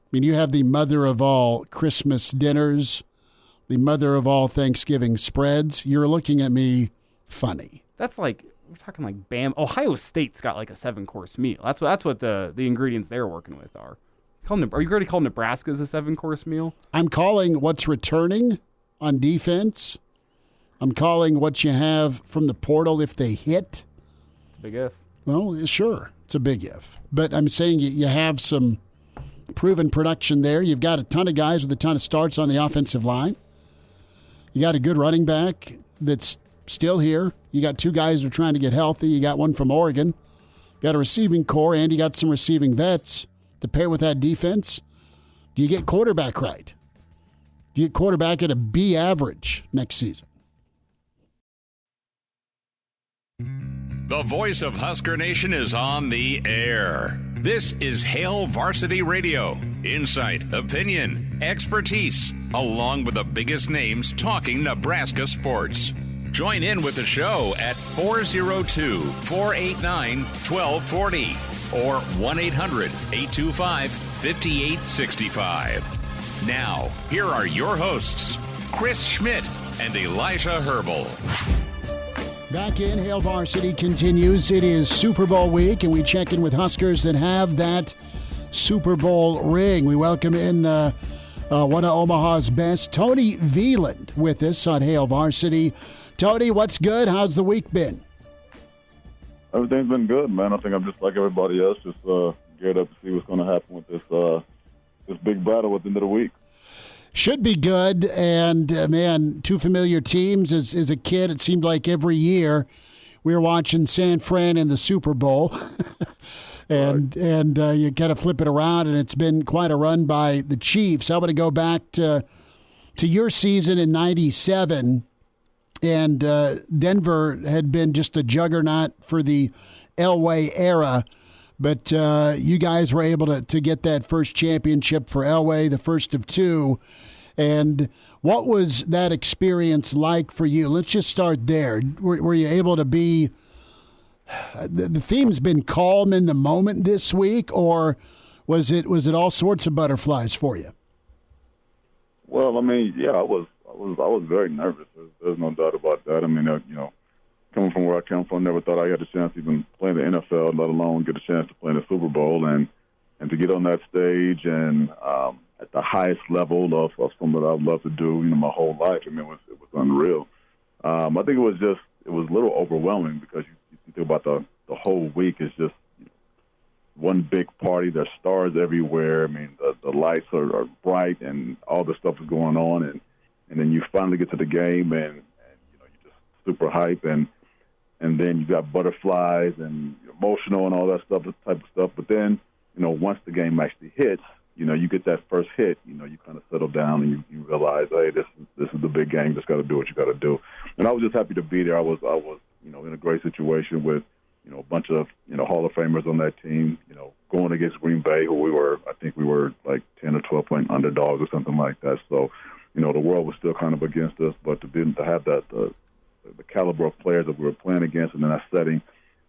I mean, you have the mother of all Christmas dinners, the mother of all Thanksgiving spreads. You're looking at me funny. That's like, we're talking like Bam. Ohio State's got like a 7-course meal. That's what the ingredients they're working with are. Are you ready to call Nebraska's a 7-course meal? I'm calling what's returning on defense. I'm calling what you have from the portal if they hit. It's a big if. Well, sure, it's a big if. But I'm saying you have some proven production there. You've got a ton of guys with a ton of starts on the offensive line. You got a good running back that's still here. You got 2 guys who are trying to get healthy. You got one from Oregon. Got a receiving core, and you got some receiving vets to pair with that defense. Do you get quarterback right? Do you get quarterback at a B average next season? The voice of Husker Nation is on the air. This is Hail Varsity Radio. Insight, opinion, expertise, along with the biggest names talking Nebraska sports. Join in with the show at 402-489-1240 or 1-800-825-5865. Now, here are your hosts, Chris Schmidt and Elijah Herbel. Back in, Hail Varsity continues. It is Super Bowl week, and we check in with Huskers that have that Super Bowl ring. We welcome in one of Omaha's best, Tony Veland, with us on Hail Varsity. Tony, what's good? How's the week been? Everything's been good, man. I think I'm just like everybody else, just geared up to see what's going to happen with this big battle at the end of the week. Should be good, and man, 2 familiar teams. As a kid, it seemed like every year we were watching San Fran in the Super Bowl, and you kind of flip it around, and it's been quite a run by the Chiefs. I'm going to go back to your season in '97, and Denver had been just a juggernaut for the Elway era. But you guys were able to get that first championship for Elway, the first of 2. And what was that experience like for you? Let's just start there. Were you able to be – the theme's been calm in the moment this week, or was it all sorts of butterflies for you? Well, I mean, yeah, I was very nervous. There's no doubt about that. I mean, coming from where I come from, never thought I had a chance to even play in the NFL, let alone get a chance to play in the Super Bowl, and to get on that stage and at the highest level of something that I've loved to do, my whole life. I mean, it was unreal. I think it was a little overwhelming because you think about the whole week is just one big party. There's stars everywhere. I mean, the lights are bright and all the stuff is going on, and then you finally get to the game and you're just super hype and then you got butterflies and you're emotional and all that stuff, this type of stuff. But then, once the game actually hits, you get that first hit, you kind of settle down and you realize, hey, this is the big game. Just got to do what you got to do. I was just happy to be there. I was in a great situation with, a bunch of, Hall of Famers on that team, going against Green Bay, who I think we were like 10 or 12 point underdogs or something like that. So, the world was still kind of against us, but to have that, the caliber of players that we were playing against and in that setting,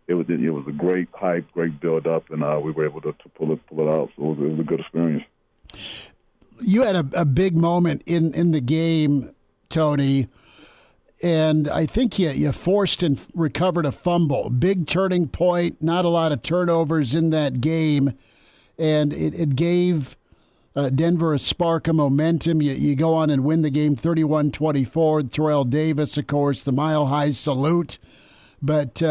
it was a great hype, great build up, and we were able to pull it out. So it was a good experience. You had a big moment in the game, Tony, and I think you forced and recovered a fumble. Big turning point, not a lot of turnovers in that game, and it gave Denver a spark of momentum. You go on and win the game 31-24. Terrell Davis, of course, the mile-high salute. But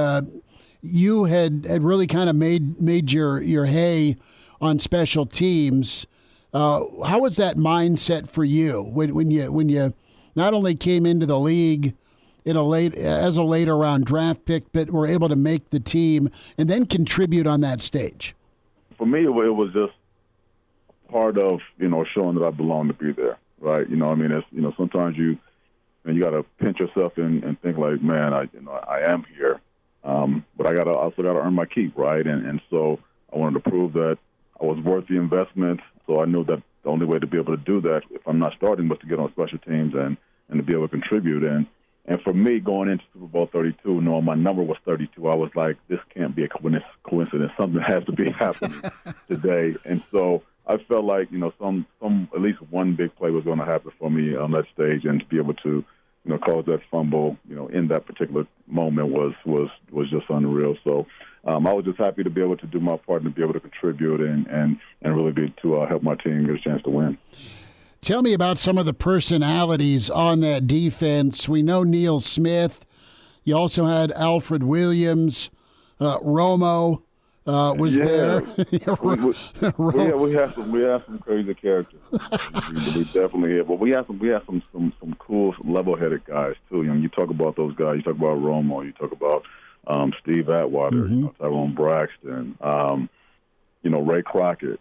you had really kind of made your hay on special teams. How was that mindset for you when you not only came into the league as a later round draft pick, but were able to make the team and then contribute on that stage? For me, it was just part of showing that I belong to be there, right? It's sometimes you got to pinch yourself and think like, man, I am here, but I also got to earn my keep, right? And so I wanted to prove that I was worth the investment. So I knew that the only way to be able to do that, if I'm not starting, was to get on special teams and to be able to contribute. And for me, going into Super Bowl 32, knowing my number was 32, I was like, this can't be a coincidence. Something has to be happening today. And so I felt like, some at least one big play was going to happen for me on that stage, and to be able to, cause that fumble, in that particular moment was just unreal. So I was just happy to be able to do my part and to be able to contribute and really be to help my team get a chance to win. Tell me about some of the personalities on that defense. We know Neil Smith. You also had Alfred Williams, Romo. Was there? we have some crazy characters. We definitely have, but we have some cool level-headed guys too. You talk about those guys. You talk about Romo. You talk about Steve Atwater. Tyrone Braxton. Ray Crockett.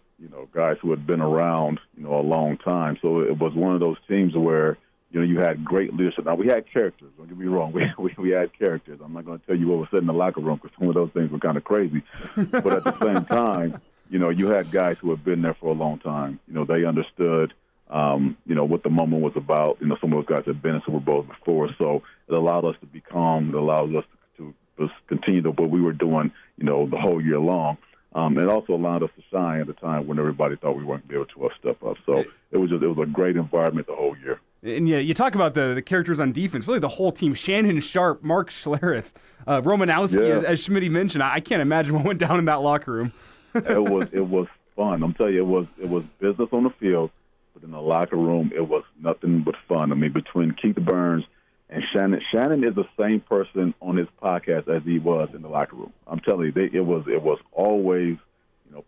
Guys who had been around a long time. So it was one of those teams where you had great leadership. Now, we had characters. Don't get me wrong. We had characters. I'm not going to tell you what was said in the locker room because some of those things were kind of crazy. But at the same time, you had guys who had been there for a long time. They understood, what the moment was about. Some of those guys had been in Super Bowls before. So it allowed us to be calm. It allowed us to just continue to what we were doing, the whole year long. It also allowed us to shine at a time when everybody thought we weren't going to be able to step up. So it was a great environment the whole year. And yeah, you talk about the characters on defense, really the whole team. Shannon Sharp, Mark Schlereth, Romanowski, as Schmidt mentioned. I can't imagine what went down in that locker room. It was fun. I'm telling you, it was business on the field, but in the locker room, it was nothing but fun. Between Keith Burns and Shannon is the same person on his podcast as he was in the locker room. I'm telling you, it was always,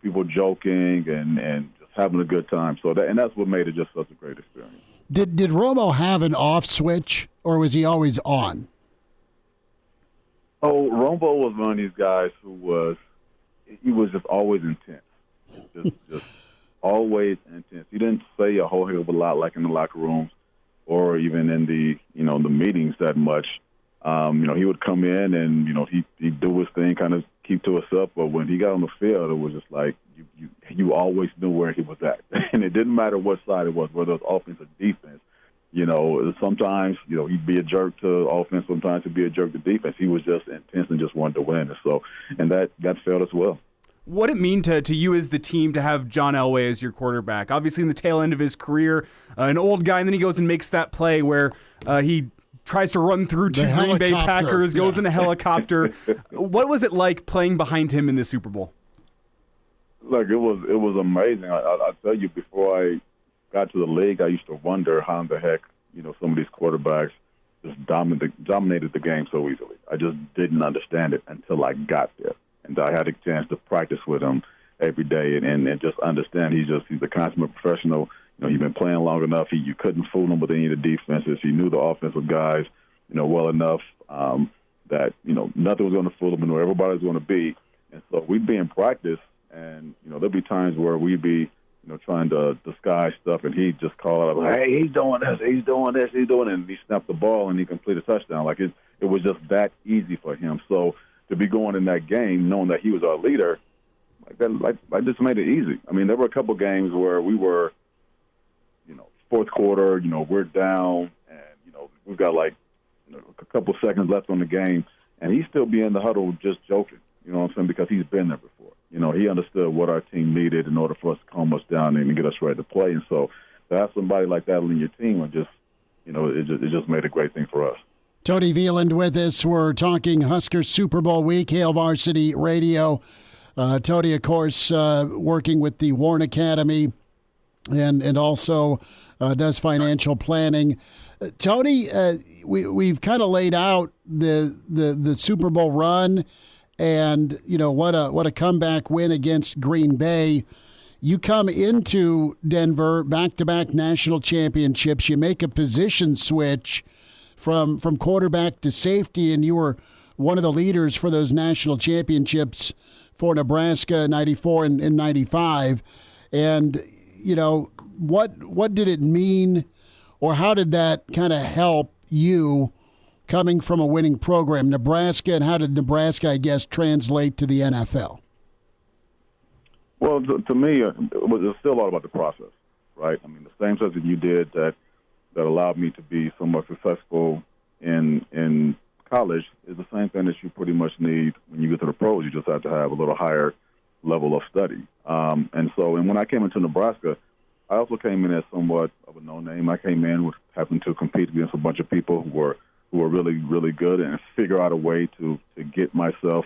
people joking and just having a good time. So that's what made it just such a great experience. Did Romo have an off switch, or was he always on? Oh, Romo was one of these guys who was just always intense, just always intense. He didn't say a whole hell of a lot like in the locker rooms or even in the the meetings that much. He would come in and he'd do his thing, kind of keep to himself. But when he got on the field, it was just like you always knew where he was at, and it didn't matter what side it was, whether it was offense or defense. Sometimes he'd be a jerk to offense, sometimes he'd be a jerk to defense. He was just intense and just wanted to win, and that felt as well. What did it mean to you as the team to have John Elway as your quarterback? Obviously, in the tail end of his career, an old guy, and then he goes and makes that play where he tries to run through two Green Bay Packers, goes in a helicopter. What was it like playing behind him in the Super Bowl? Look, it was amazing. I tell you, before I got to the league, I used to wonder how in the heck some of these quarterbacks just dominated the game so easily. I just didn't understand it until I got there. And I had a chance to practice with him every day and just understand he's a consummate professional. He's been playing long enough. You couldn't fool him with any of the defenses. He knew the offensive guys, well enough that, nothing was going to fool him and where everybody was going to be. And so we'd be in practice and, there'd be times where we'd be trying to disguise stuff, and he just called out, hey, he's doing this, he's doing this, he's doing it, and he snapped the ball and he completed a touchdown. Like it was just that easy for him. So to be going in that game, knowing that he was our leader, I just made it easy. I mean, there were a couple games where we were, fourth quarter, we're down, and we've got a couple seconds left on the game, and he'd still be in the huddle just joking. You know what I'm saying? Because he's been there before. He understood what our team needed in order for us to calm us down and get us ready to play. And so to have somebody like that in your team, it just made a great thing for us. Tony Veland with us. We're talking Husker Super Bowl week, Hail Varsity Radio. Tony, of course, working with the Warren Academy and also does financial planning. Tony, we've kind of laid out the Super Bowl run. And, what a comeback win against Green Bay. You come into Denver, back-to-back national championships. You make a position switch from quarterback to safety, and you were one of the leaders for those national championships for Nebraska, 94 and 95. And, what did it mean, or how did that kind of help you coming from a winning program, Nebraska, and how did Nebraska, I guess, translate to the NFL? Well, to me, it was still all about the process, right? I mean, the same stuff that you did that allowed me to be somewhat successful in college is the same thing that you pretty much need when you get to the pros. You just have to have a little higher level of study. And when I came into Nebraska, I also came in as somewhat of a no-name. I came in with having to compete against a bunch of people who were really, really good and figure out a way to get myself,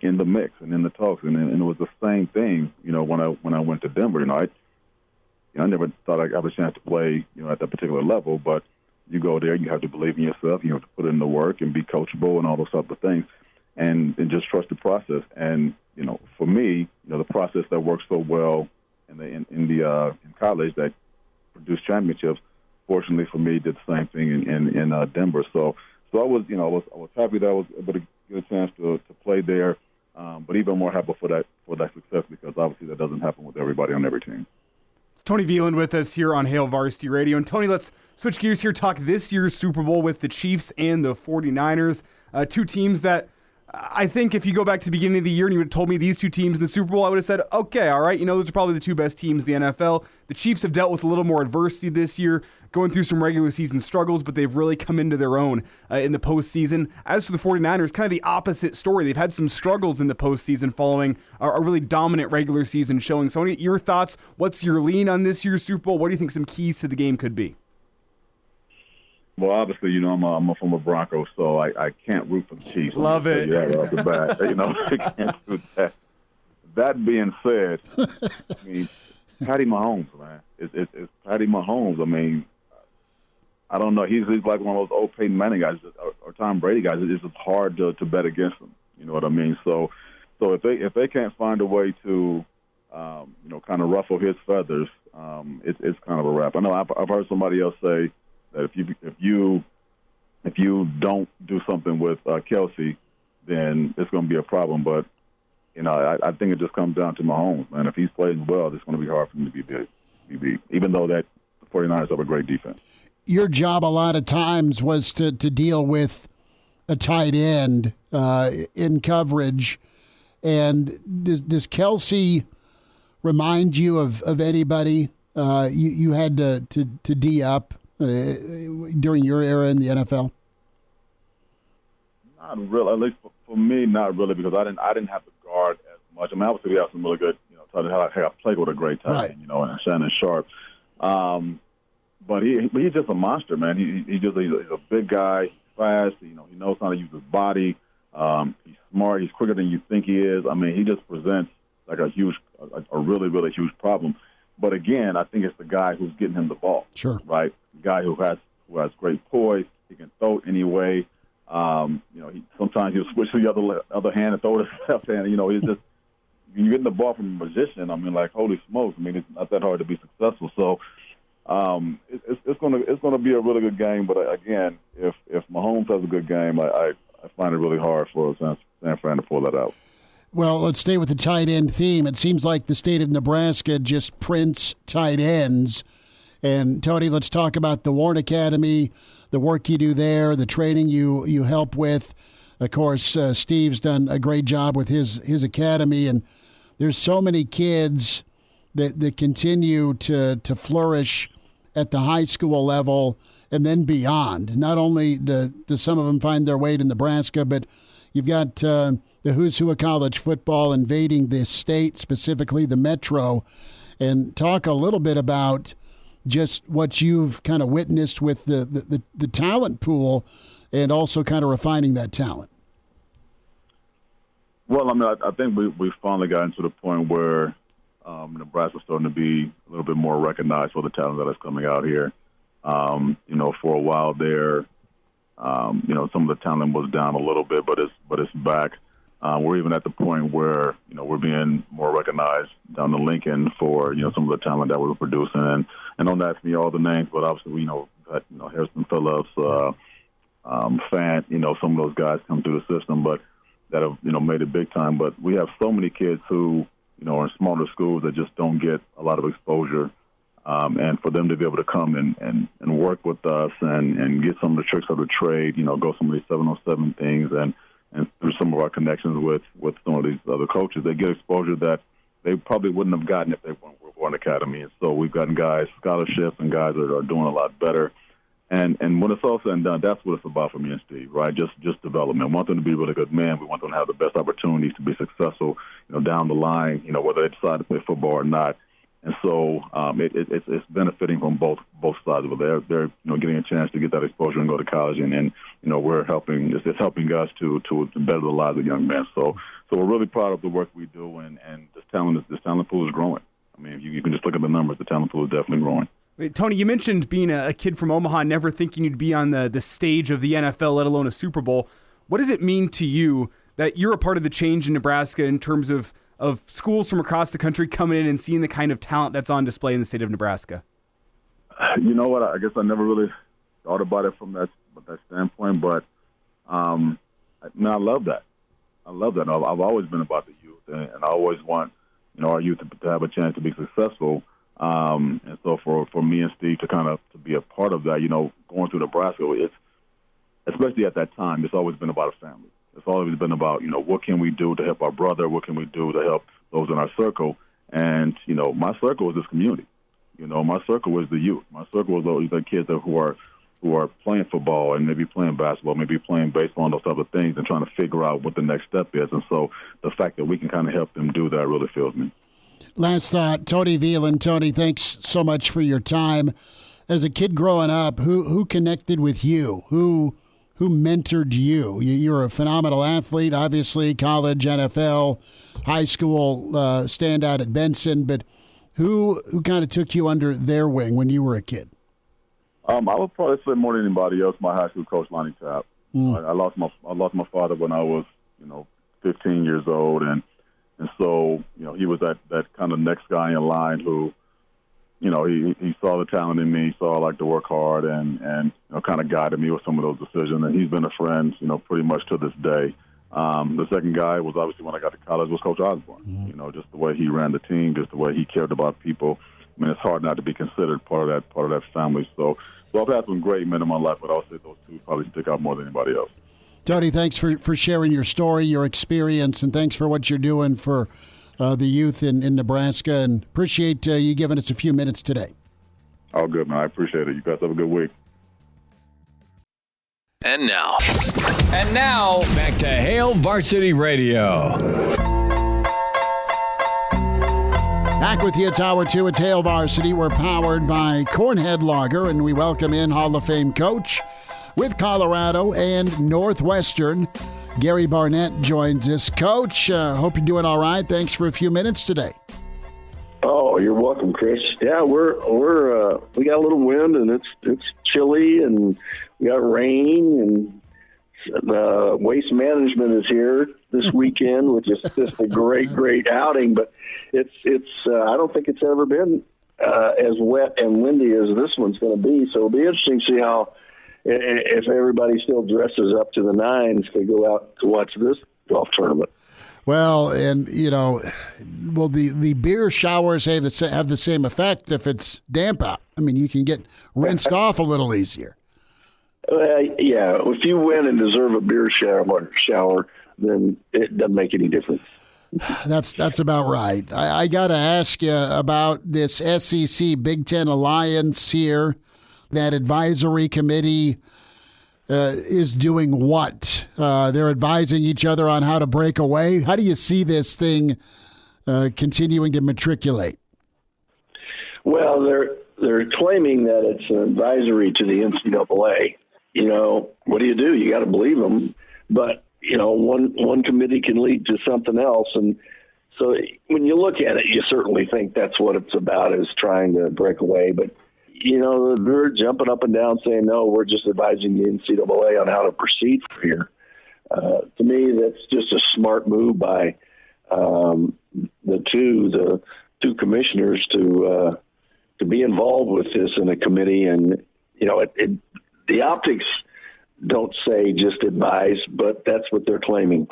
in the mix and in the talks. And it was the same thing, when I went to Denver. I never thought I'd have a chance to play, at that particular level. But you go there, you have to believe in yourself. You have to put in the work and be coachable and all those type of things, and just trust the process. And for me, the process that works so well in college that produced championships, fortunately for me, did the same thing in Denver. So I was happy that I was able to get a chance to play there, but even more happy for that success, because obviously that doesn't happen with everybody on every team. Tony Veland with us here on Hail Varsity Radio. And Tony, let's switch gears here, talk this year's Super Bowl with the Chiefs and the 49ers, two teams that I think if you go back to the beginning of the year and you would have told me these two teams in the Super Bowl, I would have said, okay, all right, those are probably the two best teams in the NFL. The Chiefs have dealt with a little more adversity this year, going through some regular season struggles, but they've really come into their own in the postseason. As for the 49ers, kind of the opposite story. They've had some struggles in the postseason following a really dominant regular season showing. So, your thoughts? What's your lean on this year's Super Bowl? What do you think some keys to the game could be? Well, obviously, I'm a former Broncos, so I can't root for the Chiefs. Love it. Yeah, right off the bat. I can't do that. That being said, Patty Mahomes, man. It's Patty Mahomes. I don't know. He's like one of those old Peyton Manning guys or Tom Brady guys. It's just hard to bet against him. You know what I mean? So if they can't find a way to, kind of ruffle his feathers, it's kind of a wrap. I know I've heard somebody else say that if you don't do something with Kelsey, then it's going to be a problem. But I think it just comes down to Mahomes, man. If he's playing well, it's going to be hard for him to be beat, even though that the 49ers have a great defense. Your job a lot of times was to deal with a tight end in coverage. And does Kelsey remind you of anybody you had to D up during your era in the NFL? Not really. At least for me, not really, because I didn't have to guard as much. Obviously we have some really good, I played with a great tight end, and Shannon Sharp. But he's just a monster, man. He's a big guy, he's fast. He knows how to use his body. He's smart. He's quicker than you think he is. He just presents like a really, really huge problem. But again, I think it's the guy who's getting him the ball. Sure. Right. The guy who has great poise. He can throw it anyway. Sometimes he'll switch to the other hand and throw it to the left hand. He's just when you're getting the ball from a magician. Holy smokes! It's not that hard to be successful. So. It's gonna be a really good game, but again, if Mahomes has a good game, I find it really hard for San Fran to pull that out. Well, let's stay with the tight end theme. It seems like the state of Nebraska just prints tight ends. And, Tony, let's talk about the Warren Academy, the work you do there, the training you help with. Of course, Steve's done a great job with his academy, and there's so many kids that continue to flourish at the high school level and then beyond. Not only do some of them find their way to Nebraska, but you've got the who's who of college football invading this state, specifically the Metro. And talk a little bit about just what you've kind of witnessed with the talent pool and also kind of refining that talent. Well, I mean, I think we finally gotten to the point where Nebraska's starting to be a little bit more recognized for the talent that is coming out here. For a while there, some of the talent was down a little bit, but it's back. We're even at the point where, we're being more recognized down in Lincoln for, some of the talent that we're producing. And don't ask me all the names, but obviously we know that, Harrison Phillips, Fant, some of those guys come through the system, but that have, made it big time. But we have so many kids who, are in smaller schools that just don't get a lot of exposure. And for them to be able to come and work with us and get some of the tricks of the trade, go some of these 707 things and through some of our connections with some of these other coaches, they get exposure that they probably wouldn't have gotten if they weren't with Warren Academy. And so we've gotten guys scholarships and guys that are doing a lot better. And when it's all said and done, that's what it's about for me and Steve, right? Just development. We want them to be a really good man. We want them to have the best opportunities to be successful, down the line, whether they decide to play football or not. And so it's benefiting from both sides of it. They're getting a chance to get that exposure and go to college, and we're helping. It's helping us to better the lives of young men. So we're really proud of the work we do, and this talent pool is growing. I mean, you can just look at the numbers. The talent pool is definitely growing. Tony, you mentioned being a kid from Omaha, never thinking you'd be on the stage of the NFL, let alone a Super Bowl. What does it mean to you that you're a part of the change in Nebraska in terms of schools from across the country coming in and seeing the kind of talent that's on display in the state of Nebraska? You know what? I guess I never really thought about it from that standpoint, but I love that. I love that. I've always been about the youth, and I always want our youth to have a chance to be successful. And so for me and Steve to be a part of that, going through Nebraska, it's especially at that time, it's always been about a family. It's always been about, what can we do to help our brother? What can we do to help those in our circle? And, my circle is this community. My circle is the youth. My circle is those kids who are playing football and maybe playing basketball, maybe playing baseball and those type of things and trying to figure out what the next step is. And so the fact that we can kind of help them do that really fills me. Last thought, Tony Veland. Tony, thanks so much for your time. As a kid growing up, who connected with you? Who mentored you? You're a phenomenal athlete, obviously, college, NFL, high school standout at Benson, but who kind of took you under their wing when you were a kid? I would probably say more than anybody else, my high school coach, Lonnie Tapp. I lost my father when I was, 15 years old, and so, he was that kind of next guy in line who, he saw the talent in me, saw I like to work hard, and kind of guided me with some of those decisions. And he's been a friend, pretty much to this day. The second guy was obviously when I got to college was Coach Osborne. Just the way he ran the team, just the way he cared about people. I mean, it's hard not to be considered part of that family. So I've had some great men in my life, but I'll say those two probably stick out more than anybody else. Tony, thanks for sharing your story, your experience, and thanks for what you're doing for the youth in Nebraska, and appreciate you giving us a few minutes today. All good, man. I appreciate it. You guys have a good week. And now, back to Hail Varsity Radio. Back with you, it's Hour 2 at Hail Varsity. We're powered by Cornhead Lager, and we welcome in Hall of Fame coach with Colorado and Northwestern. Gary Barnett joins us. Coach, hope you're doing all right. Thanks for a few minutes today. Oh, you're welcome, Chris. Yeah, we got a little wind, and it's chilly, and we got rain, and Waste Management is here this weekend, which is just a great outing. But it's I don't think it's ever been as wet and windy as this one's going to be. So it'll be interesting to see if everybody still dresses up to the nines to go out to watch this golf tournament. Well, and, will the beer showers have the same effect if it's damp out? I mean, you can get rinsed off a little easier. Yeah, if you win and deserve a beer shower, then it doesn't make any difference. That's about right. I got to ask you about this SEC Big Ten Alliance here. That advisory committee is doing what? They're advising each other on how to break away. How do you see this thing continuing to matriculate? Well, they're claiming that it's an advisory to the NCAA. What do? You got to believe them. But one committee can lead to something else, and so when you look at it, you certainly think that's what it's about, is trying to break away. But they're jumping up and down saying, no, we're just advising the NCAA on how to proceed from here. To me, that's just a smart move by the two commissioners to be involved with this in a committee. And, the optics don't say just advise, but that's what they're claiming.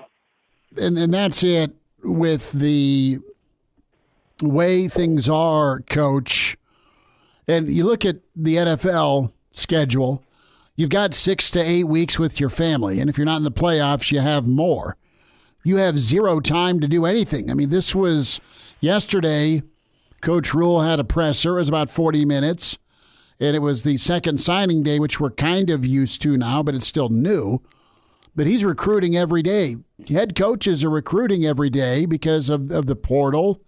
And that's it with the way things are, Coach. And you look at the NFL schedule, you've got 6 to 8 weeks with your family. And if you're not in the playoffs, you have more. You have zero time to do anything. I mean, this was yesterday. Coach Rhule had a presser. It was about 40 minutes. And it was the second signing day, which we're kind of used to now, but it's still new. But he's recruiting every day. Head coaches are recruiting every day because of the portal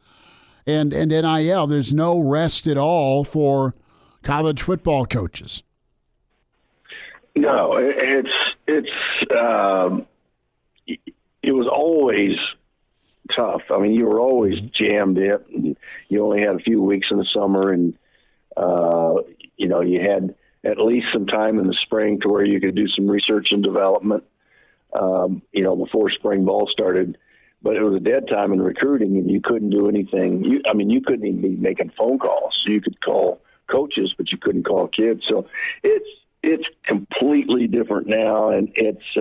and NIL. There's no rest at all for college football coaches. No, it was always tough. I mean, you were always jammed in. You only had a few weeks in the summer, and you had at least some time in the spring to where you could do some research and development, before spring ball started. But it was a dead time in recruiting, and you couldn't do anything. You couldn't even be making phone calls. So you could call coaches, but you couldn't call kids. So it's completely different now, and it's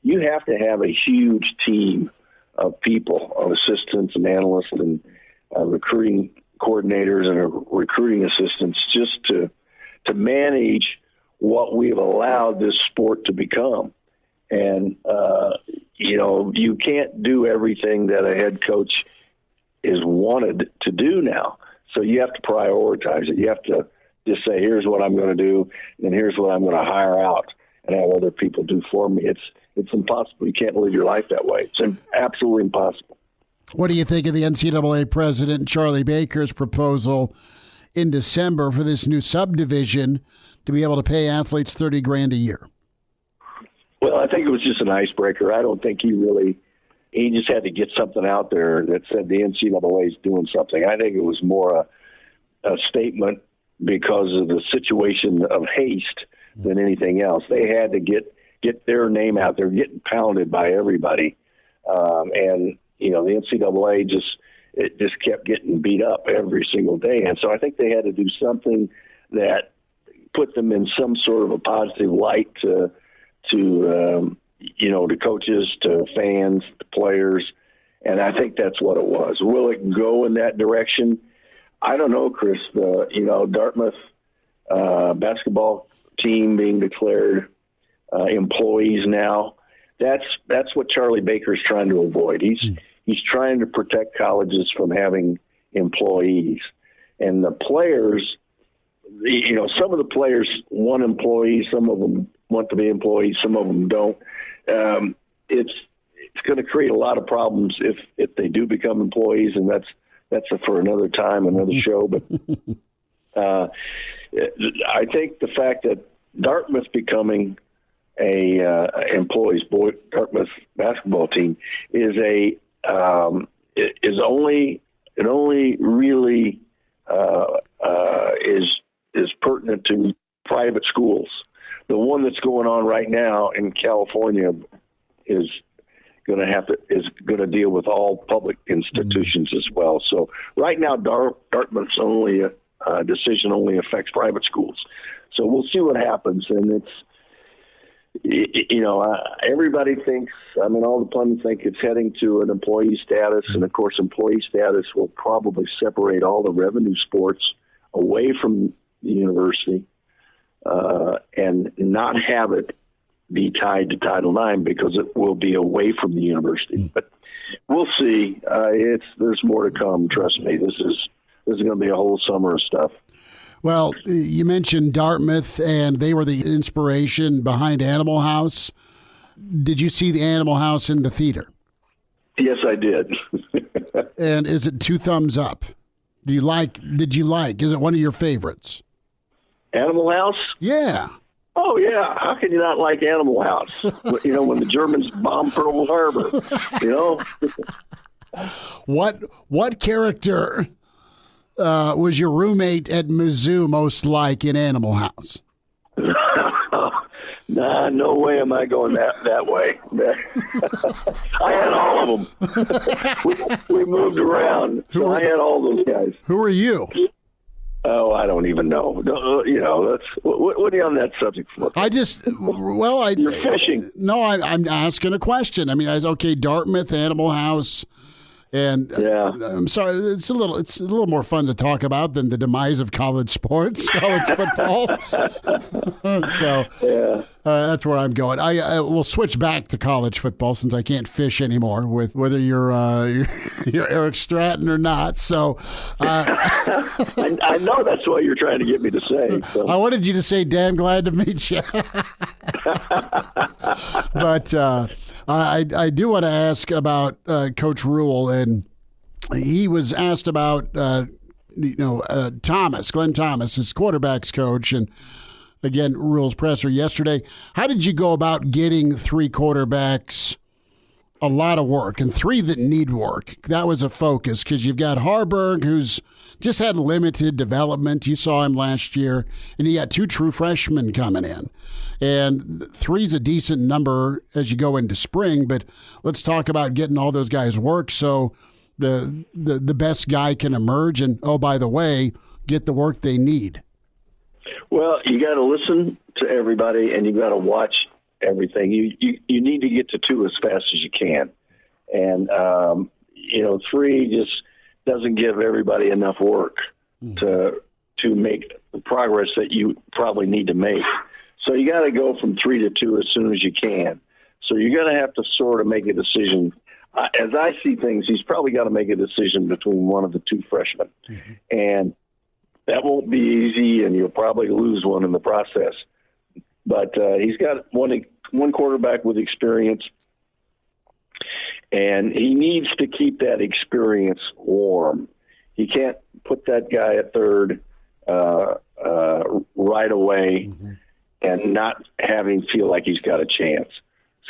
you have to have a huge team of people, of assistants and analysts and recruiting coordinators and recruiting assistants, just to manage what we've allowed this sport to become. And, you can't do everything that a head coach is wanted to do now. So you have to prioritize it. You have to just say, here's what I'm going to do, and here's what I'm going to hire out and have other people do for me. It's impossible. You can't live your life that way. It's absolutely impossible. What do you think of the NCAA president, Charlie Baker's proposal in December for this new subdivision to be able to pay athletes $30,000 a year? Well, I think it was just an icebreaker. I don't think he just had to get something out there that said the NCAA is doing something. I think it was more a statement because of the situation of haste than anything else. They had to get their name out there, getting pounded by everybody. And the NCAA just kept getting beat up every single day. And so I think they had to do something that put them in some sort of a positive light to coaches, to fans, to players. And I think that's what it was. Will it go in that direction? I don't know, Chris. Dartmouth basketball team being declared employees now. That's what Charlie Baker's trying to avoid. He's trying to protect colleges from having employees. And the players, some of the players want employees, some of them want to be employees, some of them don't. It's going to create a lot of problems if they do become employees, and that's for another time, another show. But I think the fact that Dartmouth becoming Dartmouth basketball team is only really is pertinent to private schools. The one that's going on right now in California is going to deal with all public institutions as well. So right now, Dartmouth's decision only affects private schools. So we'll see what happens, and everybody thinks, all the pundits think it's heading to an employee status. And, of course, employee status will probably separate all the revenue sports away from the university and not have it be tied to Title IX because it will be away from the university. But we'll see. There's more to come. Trust me. This is going to be a whole summer of stuff. Well, you mentioned Dartmouth, and they were the inspiration behind Animal House. Did you see the Animal House in the theater? Yes, I did. And is it 2 thumbs up? Did you like? Is it one of your favorites? Animal House? Yeah. Oh, yeah. How can you not like Animal House? When the Germans bombed Pearl Harbor, What character was your roommate at Mizzou most like in Animal House? Nah, no way am I going that way. I had all of them. we moved around, so I had all those guys. Who are you? Oh, I don't even know. That's what are you on that subject for? You're fishing. No, I'm asking a question. I was okay. Dartmouth, Animal House, and I'm sorry. It's a little more fun to talk about than the demise of college sports, college football. So that's where I'm going. I will switch back to college football since I can't fish anymore with whether you're Eric Stratton or not. So I know that's what you're trying to get me to say. So. I wanted you to say, "Damn glad to meet you." But I do want to ask about Coach Rhule, and he was asked about Glenn Thomas, his quarterback's coach, and again, Rhule's presser yesterday. How did you go about getting 3 quarterbacks a lot of work and 3 that need work? That was a focus because you've got Harburg, who's just had limited development. You saw him last year, and you got 2 true freshmen coming in. And 3's a decent number as you go into spring, but let's talk about getting all those guys work so the best guy can emerge and, oh, by the way, get the work they need. Well, you got to listen to everybody, and you got to watch everything. You need to get to 2 as fast as you can, and 3 just doesn't give everybody enough work to make the progress that you probably need to make. So you got to go from 3 to 2 as soon as you can. So you're going to have to sort of make a decision. As I see things, he's probably got to make a decision between one of the 2 freshmen, and that won't be easy, and you'll probably lose one in the process. But he's got one quarterback with experience, and he needs to keep that experience warm. He can't put that guy at third right away and not have him feel like he's got a chance.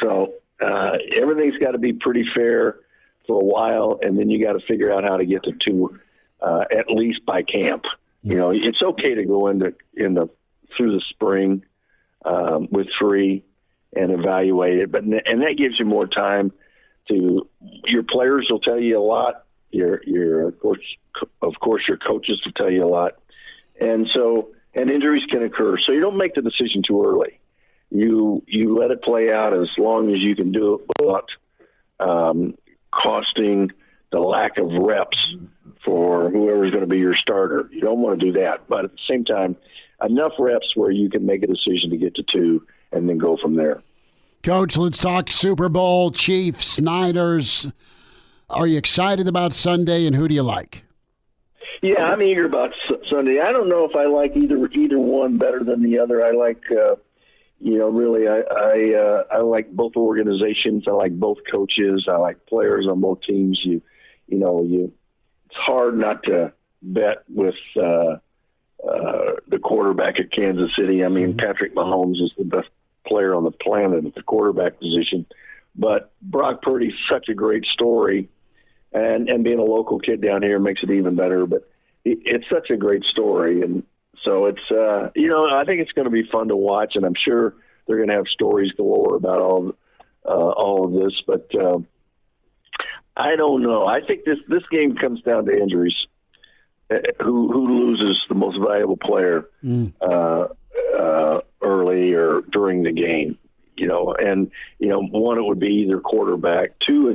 So everything's got to be pretty fair for a while, and then you got to figure out how to get to 2 at least by camp. It's okay to go into through the spring with 3 and evaluate it, and that gives you more time to. Your players will tell you a lot. Your of course your coaches will tell you a lot, and injuries can occur. So you don't make the decision too early. You let it play out as long as you can do it without costing the lack of reps for whoever's going to be your starter. You don't want to do that, but at the same time, enough reps where you can make a decision to get to 2 and then go from there. Coach, let's talk Super Bowl, Chiefs, Niners. Are you excited about Sunday, and who do you like? Yeah, I'm eager about Sunday. I don't know if I like either one better than the other. I like, really, I like both organizations. I like both coaches. I like players on both teams. It's hard not to bet with the quarterback at Kansas City. Patrick Mahomes is the best player on the planet at the quarterback position, but Brock Purdy's such a great story, and being a local kid down here makes it even better. But it's such a great story, and so it's I think it's going to be fun to watch, and I'm sure they're going to have stories galore about all of this. But I don't know. I think this game comes down to injuries. Who loses the most valuable player early or during the game? and one, it would be either quarterback. Two,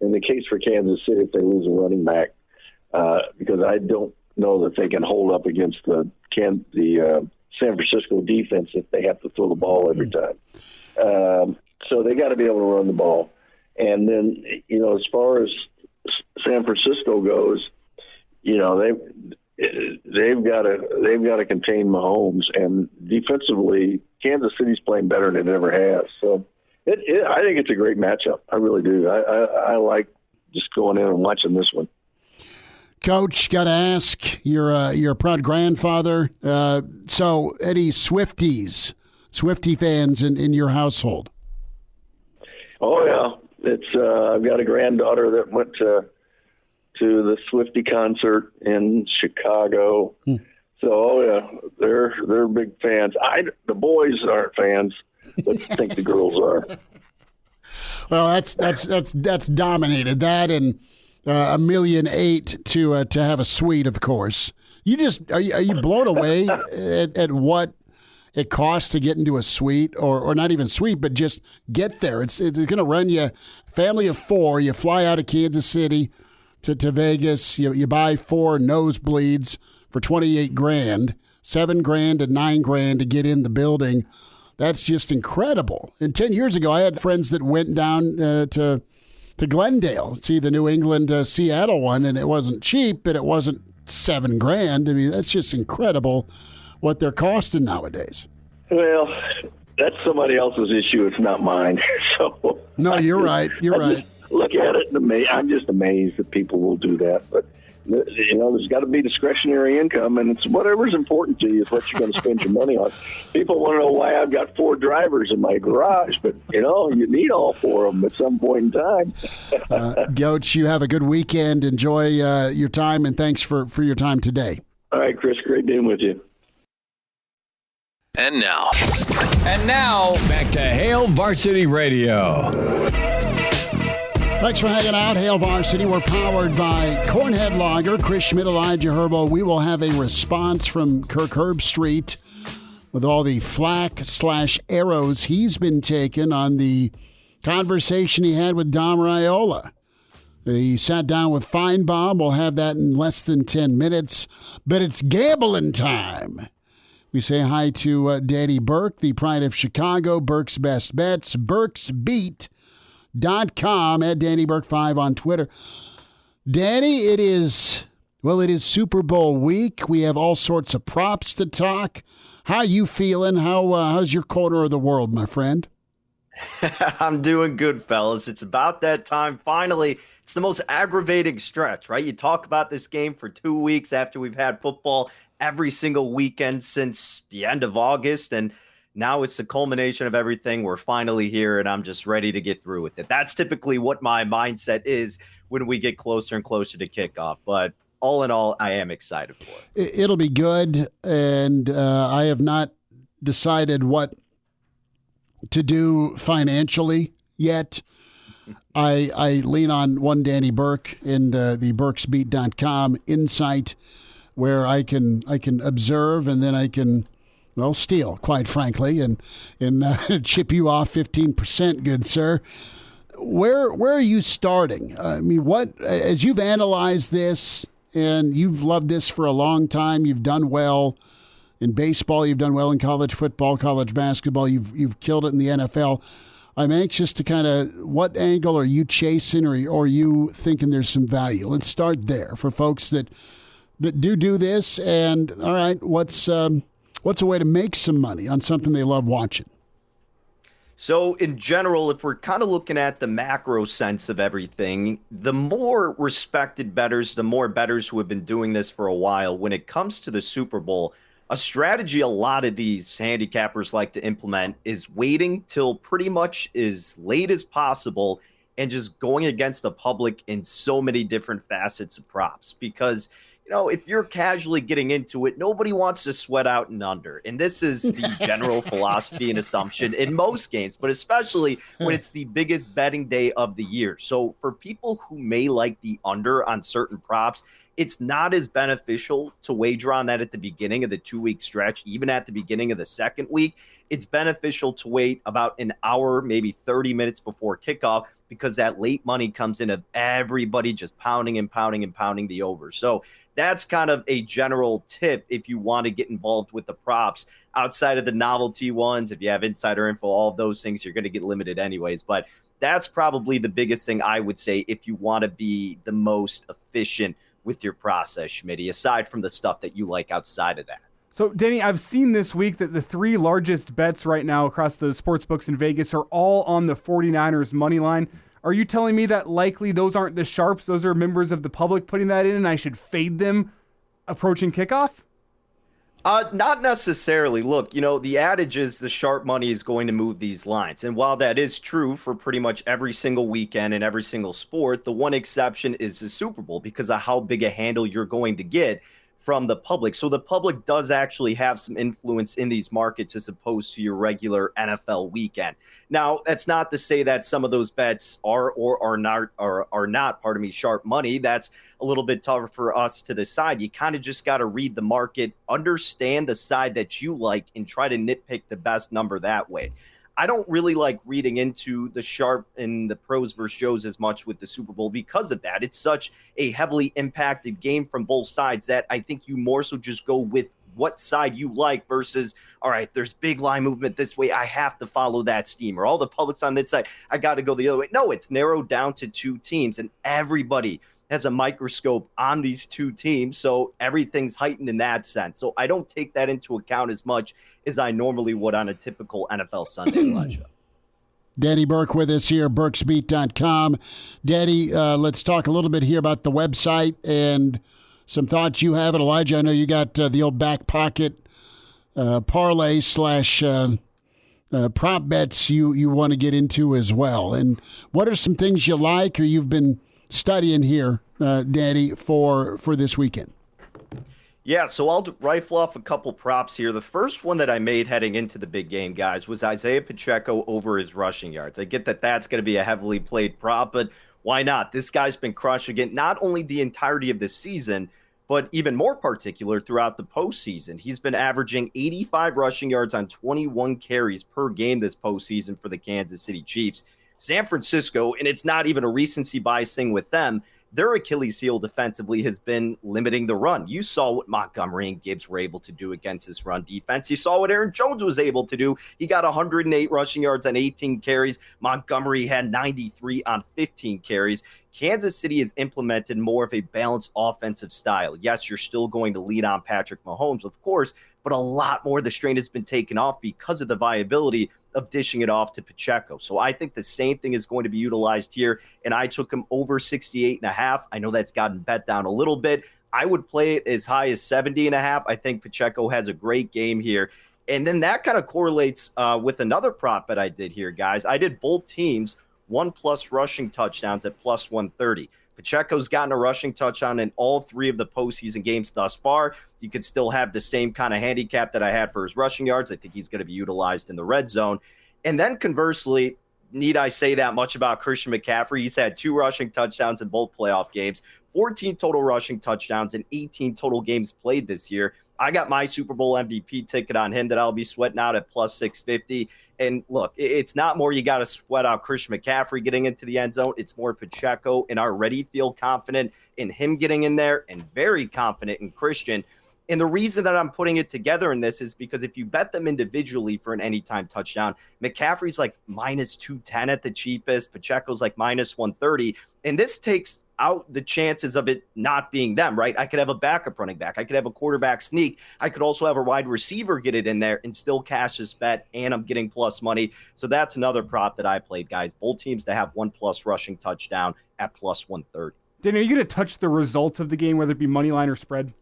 in the case for Kansas City, if they lose a running back, because I don't know that they can hold up against the San Francisco defense if they have to throw the ball every time. So they got to be able to run the ball. And then, as far as San Francisco goes, they've got to contain Mahomes, and defensively, Kansas City's playing better than it ever has. So I think it's a great matchup. I really do. I like just going in and watching this one. Coach, got to ask, you're a proud grandfather. So any Swifty fans in your household? Oh yeah, I've got a granddaughter that went to the Swifty concert in Chicago. So they're big fans. The boys aren't fans, but I think the girls are. Well, that's dominated that, and $1.8 million to have a suite, of course. Are you blown away at what it costs to get into a suite, or not even suite, but just get there? It's going to run you, family of four. You fly out of Kansas City to Vegas. You buy 4 nosebleeds for $28,000, $7,000 and $9,000 to get in the building. That's just incredible. And 10 years ago, I had friends that went down to Glendale, see the New England Seattle one, and it wasn't cheap, but it wasn't $7,000. I mean, that's just incredible what they're costing nowadays. Well, that's somebody else's issue. It's not mine. So no, you're right. You're right. Look at it and I'm just amazed that people will do that. But there's got to be discretionary income, and it's whatever's important to you is what you're going to spend your money on. People want to know why I've got 4 drivers in my garage, but you need all 4 of them at some point in time. Coach, you have a good weekend. Enjoy your time, and thanks for your time today. All right, Chris, great being with you. And now, back to Hail Varsity Radio. Thanks for hanging out, Hail Varsity. We're powered by Cornhead Lager, Chris Schmidt, Elijah Herbel. We will have a response from Kirk Herbstreit with all the flack/arrows he's been taking on the conversation he had with Dom Raiola. He sat down with Feinbaum. We'll have that in less than 10 minutes. But it's gambling time. We say hi to Danny Burke, the pride of Chicago, Burke's Best Bets, Burke'sBeat.com, at Danny Burke 5 on Twitter. Danny, it is Super Bowl week. We have all sorts of props to talk. How you feeling? How's your corner of the world, my friend? I'm doing good, fellas. It's about that time. Finally, it's the most aggravating stretch, right? You talk about this game for 2 weeks after we've had football every single weekend since the end of August, and now it's the culmination of everything. We're finally here, and I'm just ready to get through with it. That's typically what my mindset is when we get closer and closer to kickoff. But all in all, I am excited for it. It'll be good, and I have not decided what to do financially yet. I lean on one Danny Burke and the Burke'sBeat.com insight, where I can observe, and then I can steal, quite frankly, and chip you off 15%, good sir. Where are you starting? I mean, what, as you've analyzed this, and you've loved this for a long time, you've done well in baseball, you've done well in college football, college basketball, you've killed it in the NFL. I'm anxious to kind of, what angle are you chasing, or are you thinking there's some value? Let's start there for folks that do this, and all right, what's a way to make some money on something they love watching? So in general, if we're kind of looking at the macro sense of everything, the more respected bettors, the more bettors who have been doing this for a while, when it comes to the Super Bowl, a strategy a lot of these handicappers like to implement is waiting till pretty much as late as possible and just going against the public in so many different facets of props. Because if you're casually getting into it, nobody wants to sweat out and under. And this is the general philosophy and assumption in most games, but especially when it's the biggest betting day of the year. So for people who may like the under on certain props, It's not as beneficial to wager on that at the beginning of the 2-week stretch, even at the beginning of the second week. It's beneficial to wait about an hour, maybe 30 minutes before kickoff, because that late money comes in of everybody just pounding and pounding and pounding the over. So that's kind of a general tip if you want to get involved with the props outside of the novelty ones. If you have insider info, all of those things, you're going to get limited anyways. But that's probably the biggest thing I would say if you want to be the most efficient with your process, Schmitty, aside from the stuff that you like outside of that. So, Danny, I've seen this week that the 3 largest bets right now across the sports books in Vegas are all on the 49ers money line. Are you telling me that likely those aren't the sharps? Those are members of the public putting that in, and I should fade them approaching kickoff? Not necessarily. Look, the adage is the sharp money is going to move these lines. And while that is true for pretty much every single weekend and every single sport, the one exception is the Super Bowl because of how big a handle you're going to get from the public. So the public does actually have some influence in these markets as opposed to your regular NFL weekend. Now, that's not to say that some of those bets are not, sharp money. That's a little bit tougher for us to decide. You kind of just got to read the market, understand the side that you like, and try to nitpick the best number that way. I don't really like reading into the sharp and the pros versus Joes as much with the Super Bowl because of that. It's such a heavily impacted game from both sides that I think you more so just go with what side you like versus, all right, there's big line movement this way, I have to follow that steam, or all the public's on this side, I got to go the other way. No, it's narrowed down to 2 teams, and everybody has a microscope on these 2 teams, so everything's heightened in that sense. So I don't take that into account as much as I normally would on a typical NFL Sunday, Elijah. Danny Burke with us here, burksbeat.com. Danny, let's talk a little bit here about the website and some thoughts you have. And Elijah, I know you got the old back pocket parlay / prop bets you want to get into as well. And what are some things you like or you've been studying here, Danny, for this weekend? Yeah, so I'll rifle off a couple props here. The first one that I made heading into the big game, guys, was Isaiah Pacheco over his rushing yards. I get that that's going to be a heavily played prop, but why not? This guy's been crushing it not only the entirety of the season, but even more particular throughout the postseason. He's been averaging 85 rushing yards on 21 carries per game this postseason for the Kansas City Chiefs. San Francisco, and it's not even a recency bias thing with them, their Achilles heel defensively has been limiting the run. You saw what Montgomery and Gibbs were able to do against this run defense. You saw what Aaron Jones was able to do. He got 108 rushing yards on 18 carries. Montgomery had 93 on 15 carries. Kansas City has implemented more of a balanced offensive style. Yes, you're still going to lead on Patrick Mahomes, of course, but a lot more of the strain has been taken off because of the viability of dishing it off to Pacheco. So I think the same thing is going to be utilized here, and I took him over 68.5. I know that's gotten bet down a little bit. I would play it as high as 70.5. I think Pacheco has a great game here. And then that kind of correlates with another prop that I did here, guys. I did both teams 1+ rushing touchdowns at plus 130. Pacheco's gotten a rushing touchdown in all 3 of the postseason games thus far. You could still have the same kind of handicap that I had for his rushing yards. I think he's going to be utilized in the red zone. And then conversely, need I say that much about Christian McCaffrey? He's had 2 rushing touchdowns in both playoff games, 14 total rushing touchdowns, and 18 total games played this year. I got my Super Bowl MVP ticket on him that I'll be sweating out at plus 650. And look, it's not more you got to sweat out Christian McCaffrey getting into the end zone. It's more Pacheco, and I already feel confident in him getting in there and very confident in Christian. And the reason that I'm putting it together in this is because if you bet them individually for an anytime touchdown, McCaffrey's like minus 210 at the cheapest. Pacheco's like minus 130. And this takes out the chances of it not being them, right? I could have a backup running back. I could have a quarterback sneak. I could also have a wide receiver get it in there and still cash this bet, and I'm getting plus money. So that's another prop that I played, guys. Both teams to have 1+ rushing touchdown at plus 130. Danny, are you going to touch the result of the game, whether it be money line or spread?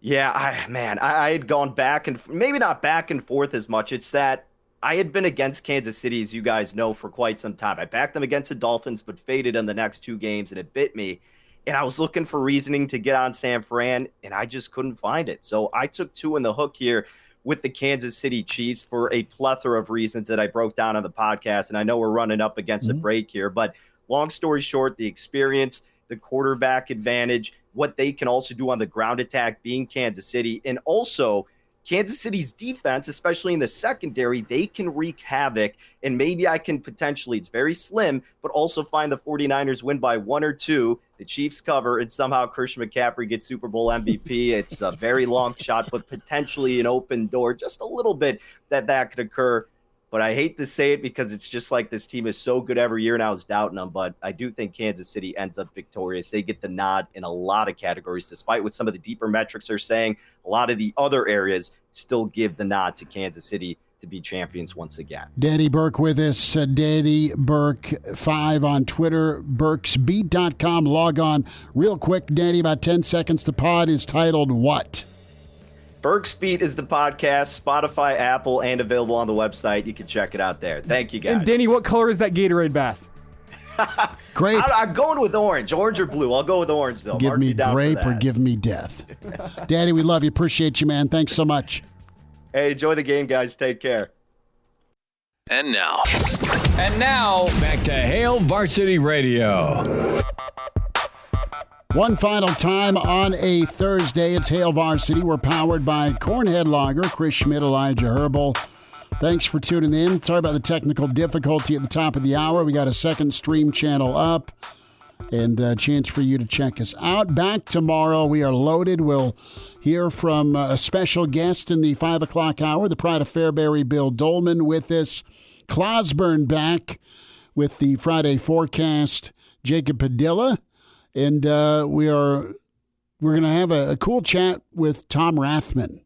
Yeah, I had gone back and maybe not back and forth as much. It's that I had been against Kansas City, as you guys know, for quite some time. I backed them against the Dolphins, but faded in the next 2 games, and it bit me. And I was looking for reasoning to get on San Fran, and I just couldn't find it. So I took 2 in the hook here with the Kansas City Chiefs for a plethora of reasons that I broke down on the podcast. And I know we're running up against a break here, but long story short, the experience, the quarterback advantage, what they can also do on the ground attack, being Kansas City. And also Kansas City's defense, especially in the secondary, they can wreak havoc. And maybe I can potentially, it's very slim, but also find the 49ers win by 1 or 2. The Chiefs cover, and somehow Christian McCaffrey gets Super Bowl MVP. It's a very long shot, but potentially an open door, just a little bit that could occur. But I hate to say it because it's just like this team is so good every year, and I was doubting them. But I do think Kansas City ends up victorious. They get the nod in a lot of categories, despite what some of the deeper metrics are saying. A lot of the other areas still give the nod to Kansas City to be champions once again. Danny Burke with us. Danny Burke 5 on Twitter. BurksBeat.com. Log on real quick, Danny. About 10 seconds. The pod is titled what? Burke's Beat is the podcast, Spotify, Apple, and available on the website. You can check it out there. Thank you, guys. And Danny, what color is that Gatorade bath? Grape. I'm going with orange. Orange or blue. I'll go with orange, though. Give me grape or give me death. Danny, we love you. Appreciate you, man. Thanks so much. Hey, enjoy the game, guys. Take care. And now, back to Hail Varsity Radio. One final time on a Thursday. It's Hail Varsity. We're powered by Cornhead Lager, Chris Schmidt, Elijah Herbel. Thanks for tuning in. Sorry about the technical difficulty at the top of the hour. We got a second stream channel up and a chance for you to check us out. Back tomorrow. We are loaded. We'll hear from a special guest in the 5 o'clock hour, the Pride of Fairbury, Bill Dolman with us. Clausburn back with the Friday forecast, Jacob Padilla. And we're going to have a cool chat with Tom Rathman,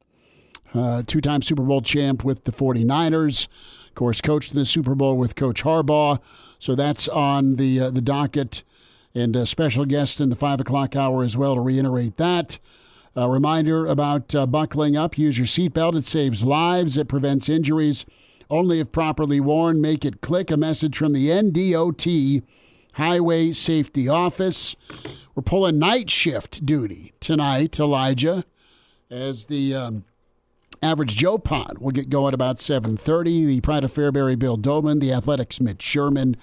two-time Super Bowl champ with the 49ers, of course, coached in the Super Bowl with Coach Harbaugh. So that's on the docket, and a special guest in the 5 o'clock hour as well to reiterate that. A reminder about buckling up. Use your seatbelt. It saves lives. It prevents injuries. Only if properly worn. Make it click. A message from the NDOT Highway Safety Office. We're pulling night shift duty tonight, Elijah, as the Average Joe pod will get going about 7:30. The Pride of Fairbury, Bill Dolman, the Athletics, Mitch Sherman.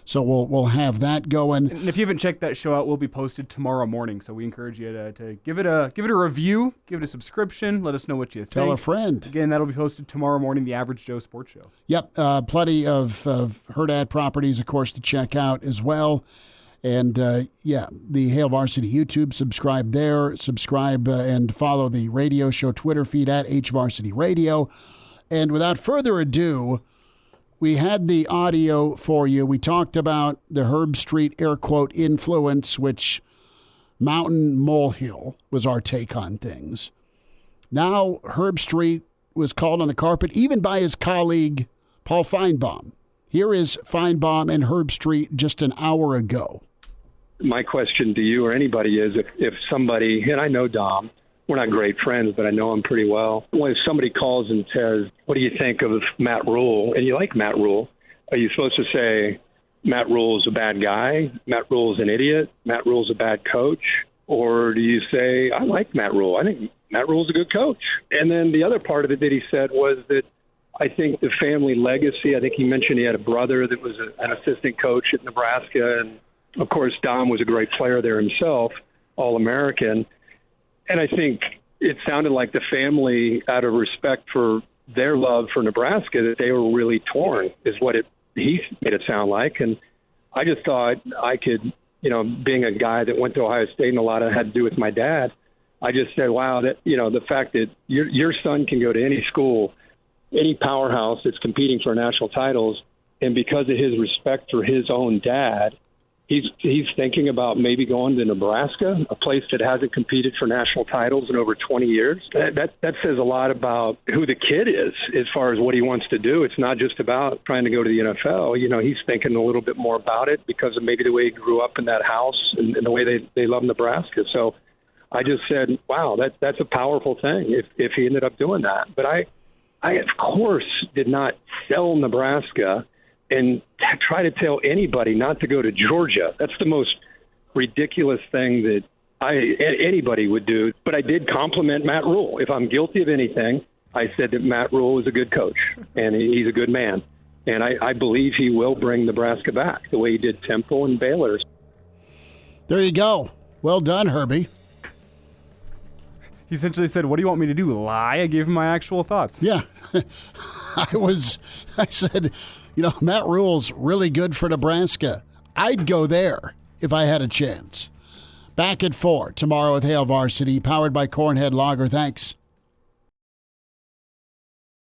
So we'll have that going. And if you haven't checked that show out, we'll be posted tomorrow morning. So we encourage you to give it a review, give it a subscription, let us know what you think. Tell a friend. Again, that'll be posted tomorrow morning, the Average Joe Sports Show. Yep, plenty of Hurrdat properties, of course, to check out as well. And the Hail Varsity YouTube, subscribe there. Subscribe and follow the radio show Twitter feed at HVarsity Radio. And without further ado, we had the audio for you. We talked about the Herbstreit air quote influence, which mountain molehill was our take on things. Now Herbstreit was called on the carpet even by his colleague Paul Feinbaum. Here is Feinbaum and Herbstreit just an hour ago. My question to you or anybody is if somebody, and I know Dom, we're not great friends, but I know him pretty well. When somebody calls and says, what do you think of Matt Rhule? And you like Matt Rhule. Are you supposed to say Matt Rhule is a bad guy? Matt Rhule is an idiot? Matt Rhule is a bad coach? Or do you say, I like Matt Rhule. I think Matt Rhule is a good coach. And then the other part of it that he said was that I think the family legacy, I think he mentioned he had a brother that was an assistant coach at Nebraska. And, of course, Dom was a great player there himself, All-American. And I think it sounded like the family, out of respect for their love for Nebraska, that they were really torn, is what he made it sound like. And I just thought I could, being a guy that went to Ohio State and a lot of it had to do with my dad, I just said, wow, that the fact that your son can go to any school, any powerhouse that's competing for national titles, and because of his respect for his own dad, he's thinking about maybe going to Nebraska, a place that hasn't competed for national titles in over 20 years. That says a lot about who the kid is as far as what he wants to do. It's not just about trying to go to the NFL. He's thinking a little bit more about it because of maybe the way he grew up in that house and the way they love Nebraska. So I just said, wow, that's a powerful thing if he ended up doing that. But I of course, did not sell Nebraska and try to tell anybody not to go to Georgia. That's the most ridiculous thing that anybody would do. But I did compliment Matt Rhule. If I'm guilty of anything, I said that Matt Rhule is a good coach, and he's a good man. And I believe he will bring Nebraska back the way he did Temple and Baylor. There you go. Well done, Herbie. He essentially said, what do you want me to do, lie? I gave him my actual thoughts. Yeah. I said, Matt Rhule's really good for Nebraska. I'd go there if I had a chance. Back at 4 tomorrow with Hail Varsity, powered by Cornhead Lager. Thanks.